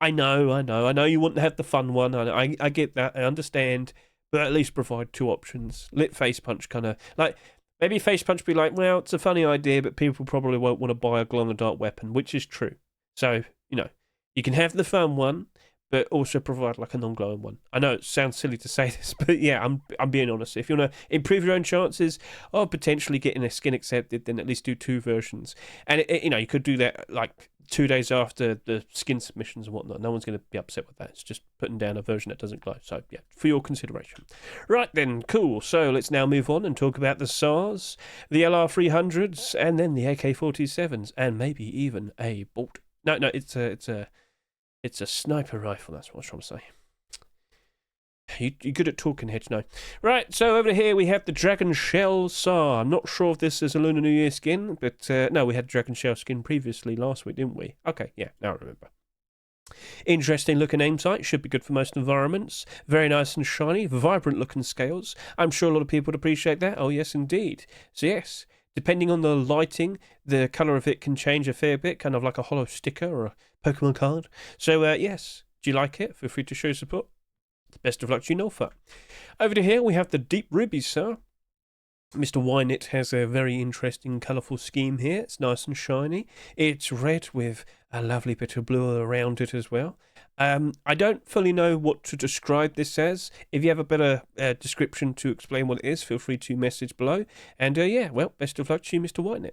I know you want to have the fun one. I get that. I understand. But at least provide two options. Lit Face Punch kind of... Like, maybe Face Punch be like, well, it's a funny idea, but people probably won't want to buy a glow-in-the-dark weapon, which is true. So, you know, you can have the fun one, but also provide like a non-glowing one. I know it sounds silly to say this, but yeah, I'm being honest. If you want to improve your own chances of potentially getting a skin accepted, then at least do two versions. And, you know, you could do that like 2 days after the skin submissions and whatnot. No one's going to be upset with that. It's just putting down a version that doesn't glow. So, yeah, for your consideration. Right then, cool. So let's now move on and talk about the SARs, the LR300s, and then the AK-47s, and maybe even a bolt. No, it's a sniper rifle. That's what I was trying to say. You're good at talking, Hedge, no. Right, so over here we have the Dragon Shell SAR. I'm not sure if this is a Lunar New Year skin, but no, we had Dragon Shell skin previously last week, didn't we? Okay, yeah, now I remember. Interesting looking aim sight, should be good for most environments. Very nice and shiny, vibrant looking scales. I'm sure a lot of people would appreciate that. Oh, yes, indeed. So, yes, depending on the lighting, the colour of it can change a fair bit, kind of like a hollow sticker or a Pokemon card. So, yes, do you like it? Feel free to show support. Best of luck to you, Nolfa. Over to here, we have the Deep Ruby SAR. Mr. Wynett has a very interesting, colourful scheme here. It's nice and shiny. It's red with a lovely bit of blue around it as well. I don't fully know what to describe this as. If you have a better description to explain what it is, feel free to message below. And yeah, well, best of luck to you, Mr. Wynett.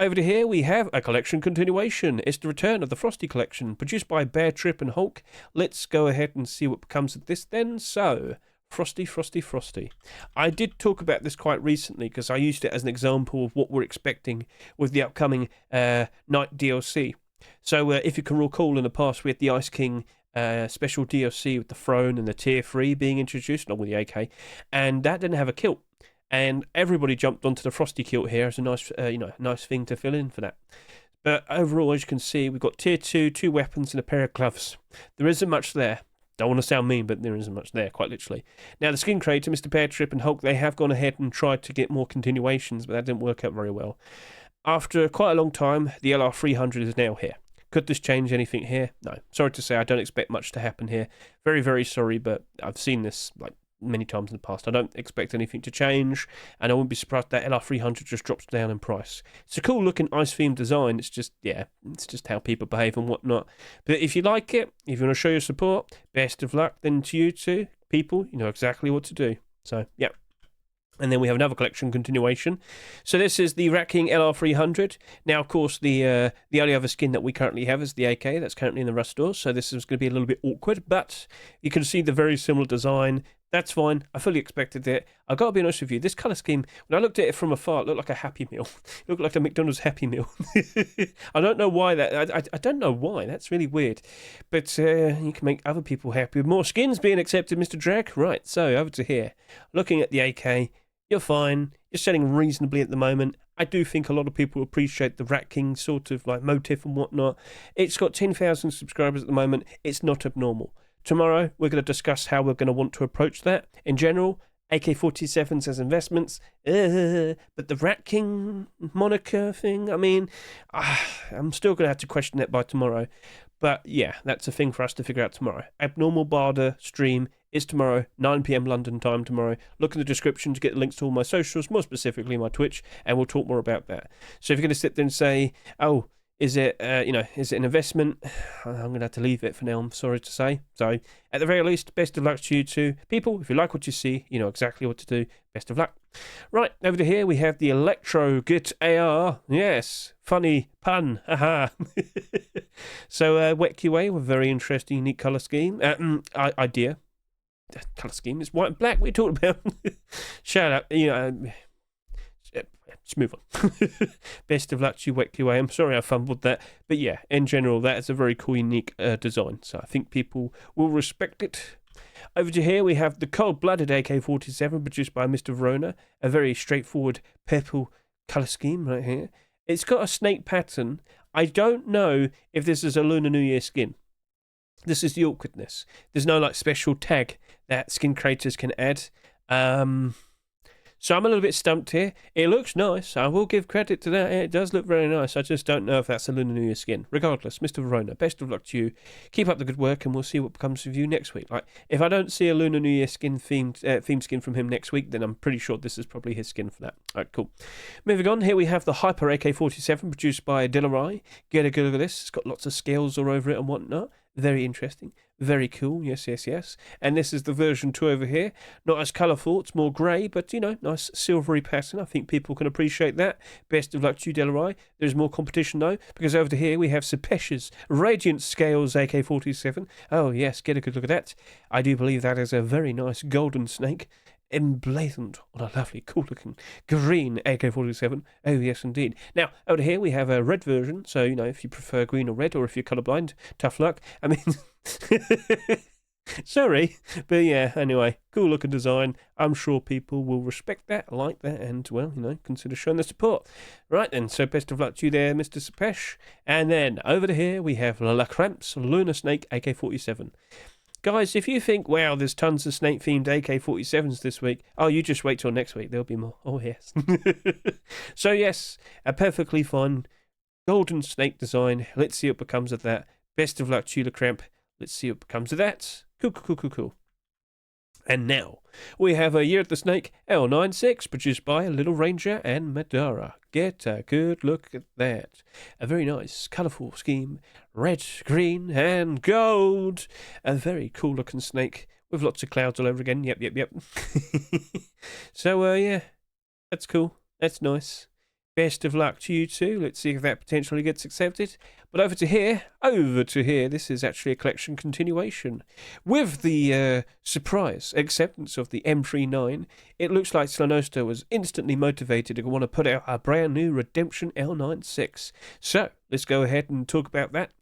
Over to here, we have a collection continuation. It's the return of the Frosty collection, produced by Bear Trip and Hulk. Let's go ahead and see what becomes of this then. So, Frosty, Frosty, Frosty. I did talk about this quite recently because I used it as an example of what we're expecting with the upcoming Night DLC. So, if you can recall, in the past, we had the Ice King special DLC with the Throne and the Tier 3 being introduced, along with the AK, and that didn't have a kilt. And everybody jumped onto the Frosty kilt here as a nice, nice thing to fill in for that. But overall, as you can see, we've got Tier 2, 2 weapons and a pair of gloves. There isn't much there. Don't want to sound mean, but there isn't much there, quite literally. Now, the skin creator, Mr. Bear Trip and Hulk, they have gone ahead and tried to get more continuations, but that didn't work out very well. After quite a long time, the LR300 is now here. Could this change anything here? No. Sorry to say, I don't expect much to happen here. Very, very sorry, but I've seen this, like, many times in the past. I don't expect anything to change, and I wouldn't be surprised that LR300 just drops down in price. It's a cool looking ice themed design. It's just, yeah, it's just how people behave and whatnot. But if you like it, if you want to show your support, best of luck then to you two people. You know exactly what to do. So, yeah. And then we have another collection continuation. So this is the Rat King LR300. Now, of course, the only other skin that we currently have is the AK. That's currently in the Rust store. So this is going to be a little bit awkward. But you can see the very similar design. That's fine. I fully expected it. I've got to be honest with you. This colour scheme, when I looked at it from afar, it looked like a Happy Meal. It looked like a McDonald's Happy Meal. I don't know why that. I don't know why. That's really weird. But you can make other people happy with more skins being accepted, Mr. Drag. Right, so over to here. Looking at the AK, you're fine. You're selling reasonably at the moment. I do think a lot of people appreciate the Rat King sort of like motif and whatnot. It's got 10,000 subscribers at the moment. It's not abnormal. Tomorrow, we're going to discuss how we're going to want to approach that. In general, AK-47s as investments, but the Rat King moniker thing, I mean, I'm still going to have to question that by tomorrow. But yeah, that's a thing for us to figure out tomorrow. Abnormal Barter stream is tomorrow, 9 p.m. London time tomorrow. Look in the description to get the links to all my socials, more specifically my Twitch, and we'll talk more about that. So if you're going to sit there and say, oh, is it is it an investment? I'm going to have to leave it for now, I'm sorry to say. So at the very least, best of luck to you two people. If you like what you see, you know exactly what to do. Best of luck. Right, over to here we have the Electro Git AR. Yes, funny pun. Haha. So wet QA with a very interesting, unique colour scheme. Idea. Colour scheme is white and black. What are you talking about? Shut up. Let's move on. Best of luck to you, Wet QA. I'm sorry I fumbled that. But yeah, in general, that is a very cool, unique design. So I think people will respect it. Over to here, we have the cold-blooded AK-47 produced by Mr. Verona. A very straightforward purple colour scheme right here. It's got a snake pattern. I don't know if this is a Lunar New Year skin. This is the awkwardness. There's no like special tag that skin creators can add. So I'm a little bit stumped here. It looks nice. I will give credit to that. It does look very nice. I just don't know if that's a Lunar New Year skin. Regardless, Mr. Verona, best of luck to you. Keep up the good work, and we'll see what comes of you next week. Like, if I don't see a Lunar New Year skin theme skin from him next week, then I'm pretty sure this is probably his skin for that. All right, cool. Moving on, here we have the Hyper AK-47 produced by Delarai. Get a good look at this. It's got lots of scales all over it and whatnot. Very interesting. Very cool. Yes, yes, yes. And this is the version 2 over here. Not as colourful. It's more grey, but, you know, nice silvery pattern. I think people can appreciate that. Best of luck to you, Delarai. There's more competition, though, because over to here we have Sepesh's Radiant Scales AK-47. Oh, yes, get a good look at that. I do believe that is a very nice golden snake, emblazoned on a lovely, cool-looking green AK-47. Oh, yes, indeed. Now, over here we have a red version, so, you know, if you prefer green or red, or if you're colourblind, tough luck. I mean, sorry, but yeah, anyway, cool-looking design. I'm sure people will respect that, like that, and, well, you know, consider showing their support. Right then, so best of luck to you there, Mr. Sepesh. And then, over to here, we have La Cramp's Lunar Snake AK-47. Guys, if you think, wow, there's tons of snake-themed AK-47s this week, oh, you just wait till next week. There'll be more. Oh, yes. So, yes, a perfectly fine golden snake design. Let's see what becomes of that. Best of luck to you, Le Cramp. Let's see what becomes of that. Cool, cool, cool, cool, cool. And now, we have a Year of the Snake L96, produced by Little Ranger and Madara. Get a good look at that. A very nice, colourful scheme. Red, green, and gold. A very cool-looking snake with lots of clouds all over again. Yep, yep, yep. So, yeah, that's cool. That's nice. Best of luck to you too. Let's see if that potentially gets accepted. But over to here, this is actually a collection continuation. With the surprise acceptance of the M39, it looks like Slanosta was instantly motivated to want to put out a brand new Redemption L96. So, let's go ahead and talk about that.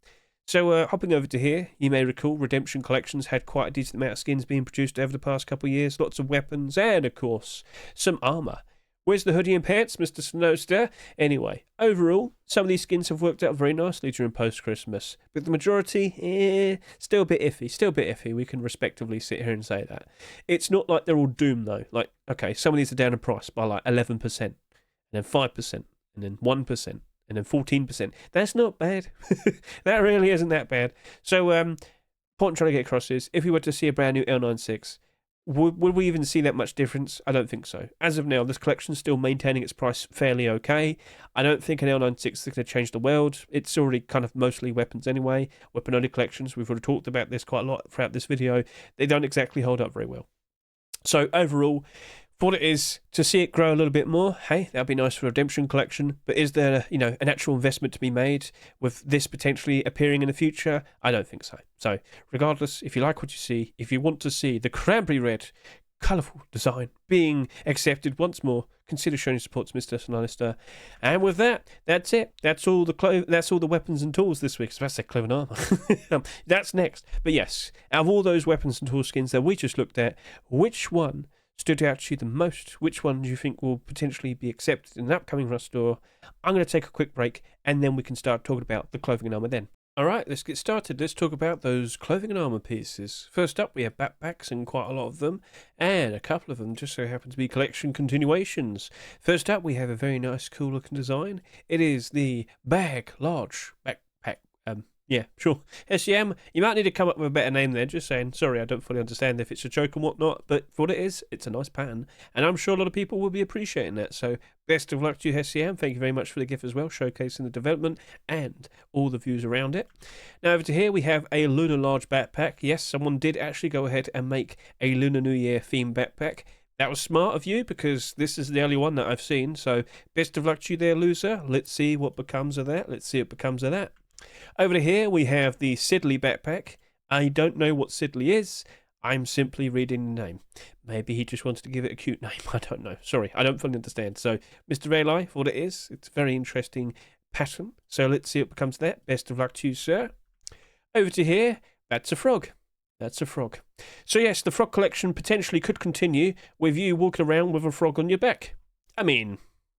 So, hopping over to here, you may recall Redemption Collections had quite a decent amount of skins being produced over the past couple of years. Lots of weapons and, of course, some armour. Where's the hoodie and pants, Mr. Snowster? Anyway, overall, some of these skins have worked out very nicely during post-Christmas. But the majority, still a bit iffy. We can respectively sit here and say that. It's not like they're all doomed, though. Like, okay, some of these are down in price by like 11%, and then 5%, and then 1%, and then 14%. That's not bad. That really isn't that bad. So, point I'm trying to get across is, if we were to see a brand new L96, would we even see that much difference? I don't think so. As of now, this collection's still maintaining its price fairly okay. I don't think an L96 is going to change the world. It's already kind of mostly weapons anyway. Weapon-only collections, we've already talked about this quite a lot throughout this video. They don't exactly hold up very well. So overall, for what it is, to see it grow a little bit more, hey, that'd be nice for a Redemption collection. But is there, you know, an actual investment to be made with this potentially appearing in the future? I don't think so. So, regardless, if you like what you see, if you want to see the cranberry red, colourful design being accepted once more, consider showing your support to Mr. Sinister. And with that, that's it. That's all the weapons and tools this week. So that's a clothing armour. That's next. But yes, out of all those weapons and tool skins that we just looked at, which one stood out to you the most? Which one do you think will potentially be accepted in an upcoming Rust store? I'm going to take a quick break, and then we can start talking about the clothing and armour then. Alright, let's get started. Let's talk about those clothing and armour pieces. First up, we have backpacks, and quite a lot of them, and a couple of them just so happen to be collection continuations. First up, we have a very nice, cool looking design. It is the large backpack. Yeah, sure. SEM, you might need to come up with a better name there, just saying. Sorry, I don't fully understand if it's a joke and whatnot, but for what it is, it's a nice pattern, and I'm sure a lot of people will be appreciating that, so best of luck to you, SEM. Thank you very much for the gift as well, showcasing the development and all the views around it. Now over to here, we have a Lunar Large backpack. Yes, someone did actually go ahead and make a Lunar New Year themed backpack. That was smart of you, because this is the only one that I've seen, so best of luck to you there, loser. Let's see what becomes of that. Let's see what becomes of that. Over to here, we have the Sidley backpack. I don't know what Sidley is. I'm simply reading the name. Maybe he just wants to give it a cute name. I don't know. Sorry, I don't fully understand. So, Mr. Rayleigh, for what it is, it's a very interesting pattern. So, let's see what becomes of that. Best of luck to you, sir. Over to here, that's a frog. That's a frog. So, yes, the frog collection potentially could continue with you walking around with a frog on your back. I mean,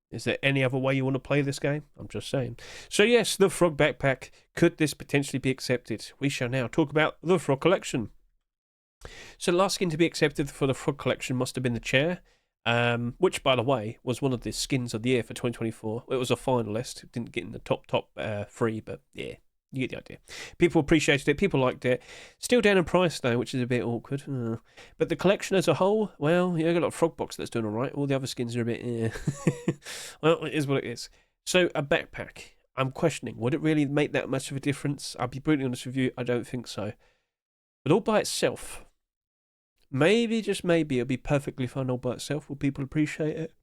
is there any other way you want to play this game? I'm just saying. So yes, the frog backpack. Could this potentially be accepted? We shall now talk about the frog collection. So the last skin to be accepted for the frog collection must have been the chair, which, by the way, was one of the skins of the year for 2024. It was a finalist. It didn't get in the top 3, but yeah. You get the idea. People appreciated it. People liked it. Still down in price, though, which is a bit awkward. But the collection as a whole, well, you got a lot of Frogbox that's doing all right. All the other skins are a bit, Well, it is what it is. So, a backpack. I'm questioning. Would it really make that much of a difference? I'll be brutally honest with you. I don't think so. But all by itself, maybe, just maybe, it'll be perfectly fine all by itself. Will people appreciate it?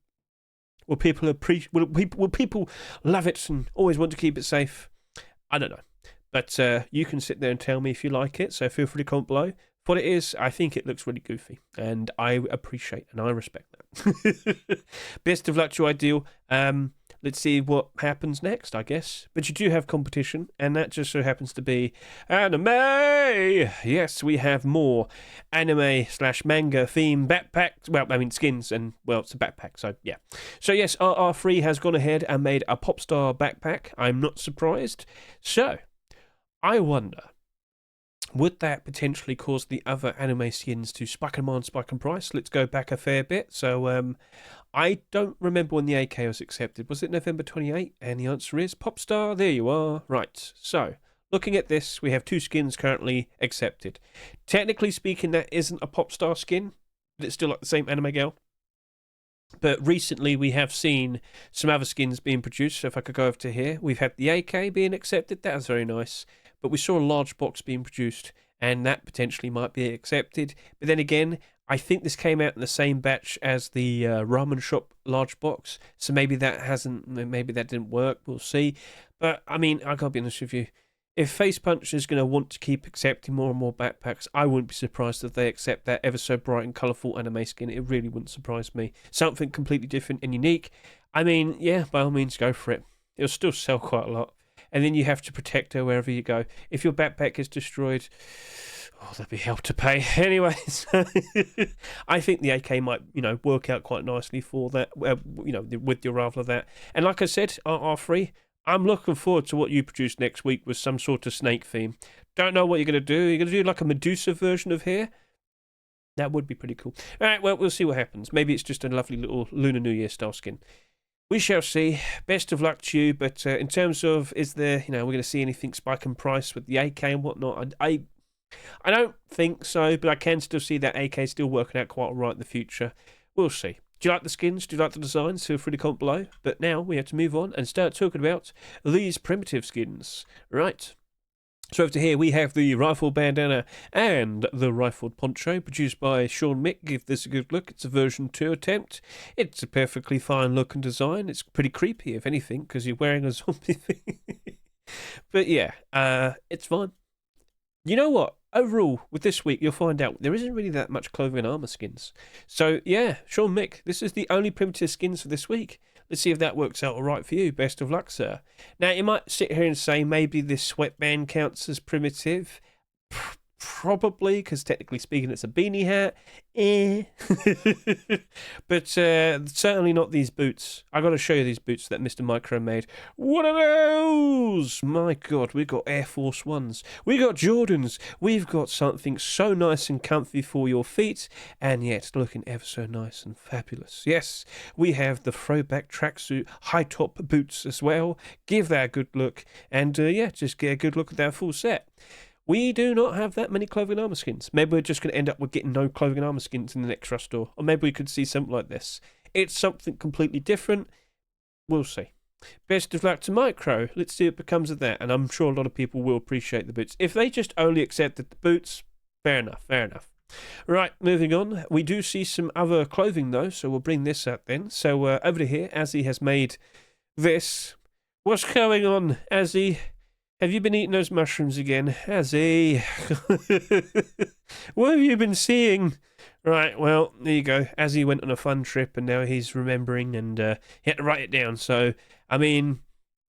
Will people love it and always want to keep it safe? I don't know. But you can sit there and tell me if you like it, so feel free to comment below. For what it is, I think it looks really goofy, and I appreciate and I respect that. Best of luck to Ideal. Let's see what happens next, I guess. But you do have competition, and that just so happens to be anime! Yes, we have more anime/manga theme backpacks. Well, I mean skins, and, well, it's a backpack, so yeah. So yes, RR3 has gone ahead and made a Popstar backpack. I'm not surprised. So, I wonder, would that potentially cause the other anime skins to spike in demand, spike in price? Let's go back a fair bit. So, I don't remember when the AK was accepted. Was it November 28? And the answer is Popstar. There you are. Right. So, looking at this, we have 2 skins currently accepted. Technically speaking, that isn't a Popstar skin, but it's still like the same anime girl. But recently we have seen some other skins being produced. So if I could go over to here, we've had the AK being accepted. That was very nice. But we saw a large box being produced, and that potentially might be accepted. But then again, I think this came out in the same batch as the ramen shop large box. So maybe that didn't work. We'll see. But I mean, I gotta be honest with you. If Face Punch is going to want to keep accepting more and more backpacks, I wouldn't be surprised if they accept that ever so bright and colourful anime skin. It really wouldn't surprise me. Something completely different and unique. I mean, yeah, by all means, go for it. It'll still sell quite a lot. And then you have to protect her wherever you go. If your backpack is destroyed, oh, there'll be hell to pay. Anyways, I think the AK might, work out quite nicely for that, with your rather that. And like I said, RR3, I'm looking forward to what you produce next week with some sort of snake theme. Don't know what you're going to do. You're going to do like a Medusa version of here? That would be pretty cool. All right, well, we'll see what happens. Maybe it's just a lovely little Lunar New Year style skin. We shall see. Best of luck to you. But in terms of, is there, we're going to see anything spike in price with the AK and whatnot? I don't think so, but I can still see that AK still working out quite all right in the future. We'll see. Do you like the skins? Do you like the designs? Feel free to comment below. But now we have to move on and start talking about these primitive skins. Right. So over to here we have the rifle bandana and the rifled poncho produced by Sean Mick. Give this a good look. It's a version 2 attempt. It's a perfectly fine look and design. It's pretty creepy, if anything, because you're wearing a zombie thing. But yeah, it's fine. You know what? Overall, with this week, you'll find out there isn't really that much clothing and armor skins. So, yeah, Sean Mick, this is the only primitive skins for this week. Let's see if that works out all right for you. Best of luck, sir. Now, you might sit here and say maybe this sweatband counts as primitive. probably, because technically speaking, it's a beanie hat. But certainly not these boots. I got to show you these boots that Mr. Micro made. What are those? My God, we got Air Force Ones. We got Jordans. We've got something so nice and comfy for your feet, and yet looking ever so nice and fabulous. Yes, we have the throwback tracksuit high top boots as well. Give that a good look, and yeah, just get a good look at that full set. We do not have that many clothing and armour skins. Maybe we're just going to end up with getting no clothing and armour skins in the next Rush store. Or maybe we could see something like this. It's something completely different. We'll see. Best of luck to Micro. Let's see what becomes of that. And I'm sure a lot of people will appreciate the boots. If they just only accepted the boots, fair enough, fair enough. Right, moving on. We do see some other clothing though, so we'll bring this up then. So over to here, Azzy has made this. What's going on, Azzy? Have you been eating those mushrooms again? Azzy? What have you been seeing? Right, well, there you go. Azzy went on a fun trip and now he's remembering and he had to write it down. So, I mean,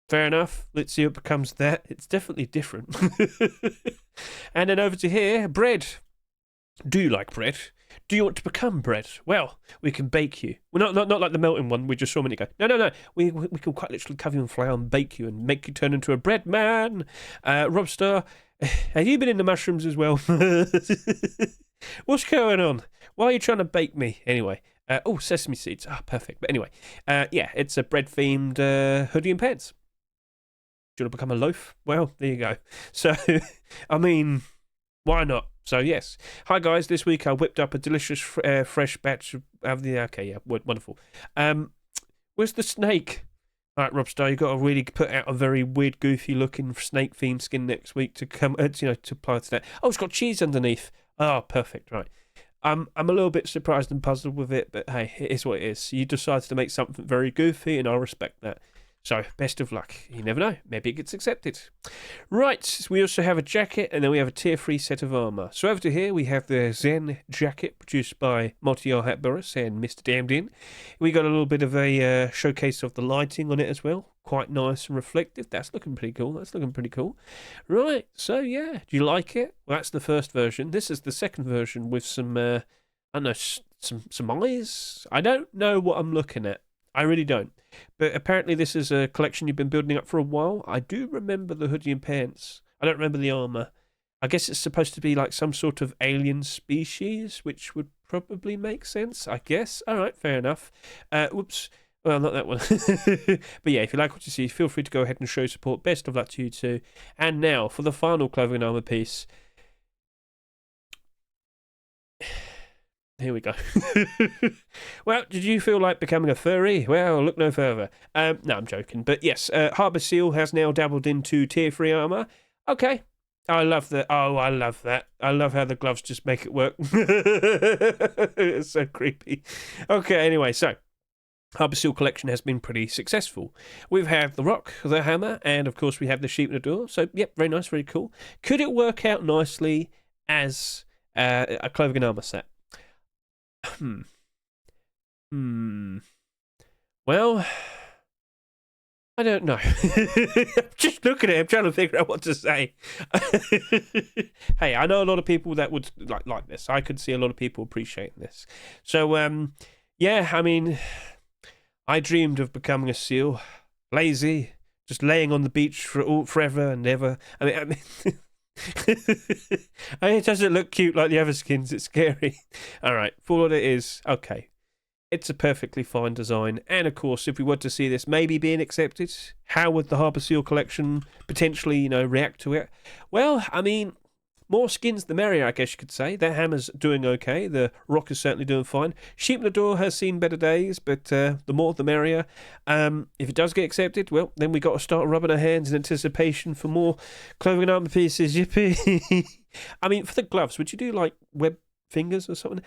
fair enough. Let's see what becomes of that. It's definitely different. And then over to here, bread. Do you like bread? Do you want to become bread? Well, we can bake you. Well, not like the melting one we just saw a minute ago. No. We can quite literally cover you in flour and bake you and make you turn into a bread man. Robstar, have you been in the mushrooms as well? What's going on? Why are you trying to bake me? Anyway, oh, sesame seeds. Ah, perfect. But anyway, yeah, it's a bread-themed hoodie and pants. Do you want to become a loaf? Well, there you go. So, I mean, why not? So, yes. Hi, guys. This week I whipped up a delicious fresh batch of the... Okay, yeah, wonderful. Where's the snake? All right, Robstar, you've got to really put out a very weird, goofy-looking snake-themed skin next week to come, to apply to that. Oh, it's got cheese underneath. Oh, perfect, right. I'm a little bit surprised and puzzled with it, but hey, it is what it is. You decided to make something very goofy, and I respect that. So, best of luck. You never know. Maybe it gets accepted. Right, we also have a jacket, and then we have a tier 3 set of armour. So over to here, we have the Zen jacket, produced by Multi-R Hat Burris and Mr. Damned In. We got a little bit of a showcase of the lighting on it as well. Quite nice and reflective. That's looking pretty cool. Right, so yeah. Do you like it? Well, that's the first version. This is the second version with some, I don't know, some eyes? I don't know what I'm looking at. I really don't. But apparently this is a collection you've been building up for a while. I do remember the hoodie and pants. I don't remember the armour. I guess it's supposed to be like some sort of alien species, which would probably make sense, I guess. All right, fair enough. Whoops. Well, not that one. But yeah, if you like what you see, feel free to go ahead and show support. Best of luck to you too. And now, for the final clothing and armour piece. Here we go. Well, did you feel like becoming a furry? Well, look no further. No, I'm joking. But yes, Harbour Seal has now dabbled into tier 3 armour. Okay. I love that. Oh, I love that. I love how the gloves just make it work. It's so creepy. Okay, anyway, so Harbour Seal collection has been pretty successful. We've had the rock, the hammer, and of course we have the sheep in the door. So, yep, very nice, very cool. Could it work out nicely as a clothing and armour set? Well, I don't know. I'm just looking at it, I'm trying to figure out what to say. Hey, I know a lot of people that would like this. I could see a lot of people appreciating this. So, yeah, I mean, I dreamed of becoming a seal. Lazy, just laying on the beach forever and ever. I mean it doesn't look cute like the other skins. It's scary. Alright, for what it is, okay. It's a perfectly fine design. And of course, if we were to see this maybe being accepted, how would the Harbour Seal collection potentially, react to it? Well, I mean, more skins the merrier, I guess you could say. That hammer's doing okay. The rock is certainly doing fine. Sheep in the door has seen better days, but the more the merrier. If it does get accepted, well, then we got to start rubbing our hands in anticipation for more clothing and armour pieces. Yippee! I mean, for the gloves, would you do like web fingers or something?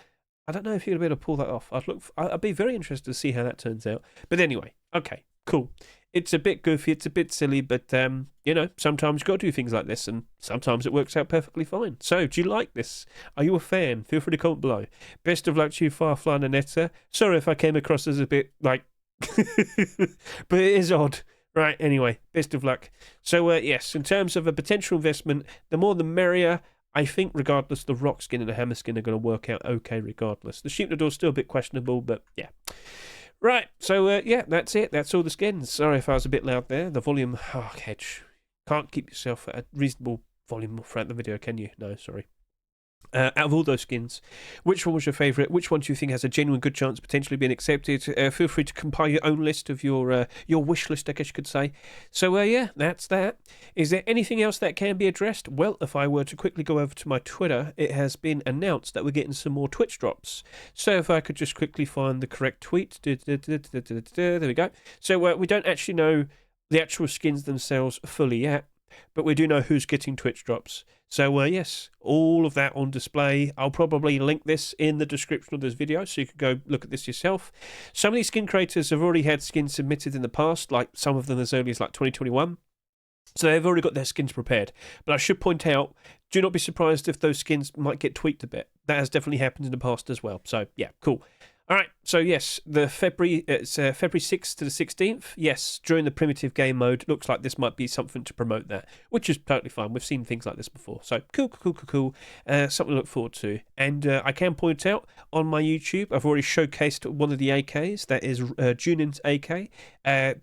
I don't know if you'd be able to pull that off. I'd be very interested to see how that turns out. But anyway, okay, cool. It's a bit goofy, it's a bit silly, but, sometimes you've got to do things like this, and sometimes it works out perfectly fine. So, do you like this? Are you a fan? Feel free to comment below. Best of luck to you, Firefly and Anetta. Sorry if I came across as a bit, but it is odd. Right, anyway, best of luck. So, yes, in terms of a potential investment, the more the merrier. I think regardless, the rock skin and the hammer skin are going to work out okay regardless. The Sheepnoodle's still a bit questionable, but yeah. Right, so yeah, that's it. That's all the skins. Sorry if I was a bit loud there. The volume, Hedge. Can't keep yourself at a reasonable volume throughout the video, can you? No, sorry. Out of all those skins, which one was your favourite? Which one do you think has a genuine good chance of potentially being accepted? Feel free to compile your own list of your wish list, I guess you could say. So yeah, that's that. Is there anything else that can be addressed? Well, if I were to quickly go over to my Twitter, it has been announced that we're getting some more Twitch drops. So if I could just quickly find the correct tweet. There we go. So we don't actually know the actual skins themselves fully yet, but we do know who's getting Twitch drops. So yes, all of that on display. I'll probably link this in the description of this video so you can go look at this yourself. Some of these skin creators have already had skins submitted in the past, like some of them as early as like 2021. So they've already got their skins prepared. But I should point out, do not be surprised if those skins might get tweaked a bit. That has definitely happened in the past as well. So yeah, cool. All right, so yes, it's February 6th to the 16th. Yes, during the primitive game mode, looks like this might be something to promote that, which is totally fine. We've seen things like this before. So cool. Something to look forward to. And I can point out on my YouTube, I've already showcased one of the AKs. That is Junin's AK.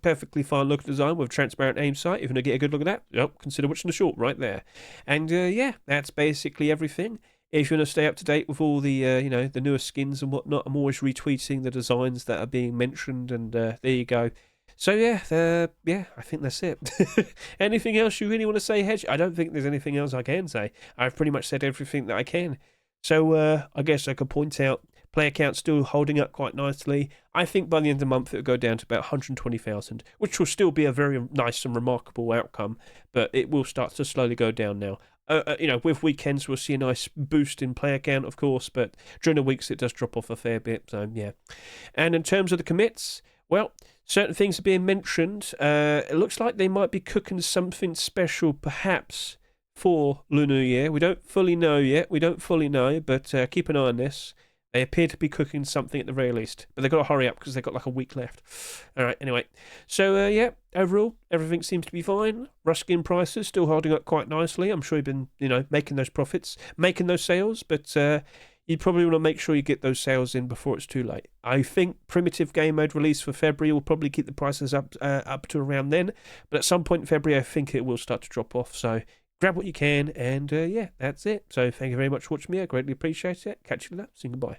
Perfectly fine looking design with a transparent aim sight. If you want to get a good look at that, consider watching the short right there. And yeah, that's basically everything. If you want to stay up to date with all the, the newest skins and whatnot, I'm always retweeting the designs that are being mentioned, and there you go. So yeah, I think that's it. Anything else you really want to say, Hedge? I don't think there's anything else I can say. I've pretty much said everything that I can. So I guess I could point out player count still holding up quite nicely. I think by the end of the month it'll go down to about 120,000, which will still be a very nice and remarkable outcome, but it will start to slowly go down now. With weekends we'll see a nice boost in player count, of course, but during the weeks it does drop off a fair bit, so yeah. And in terms of the commits, well, certain things are being mentioned. It looks like they might be cooking something special, perhaps, for Lunar New Year. We don't fully know yet, but keep an eye on this. They appear to be cooking something at the very least, but they've got to hurry up because they've got like a week left. All right, anyway. So, yeah, overall, everything seems to be fine. Rust skin prices still holding up quite nicely. I'm sure you've been, making those profits, making those sales, but you probably want to make sure you get those sales in before it's too late. I think primitive game mode release for February will probably keep the prices up to around then, but at some point in February, I think it will start to drop off, so grab what you can, and yeah, that's it. So thank you very much for watching me. I greatly appreciate it. Catch you later. Goodbye.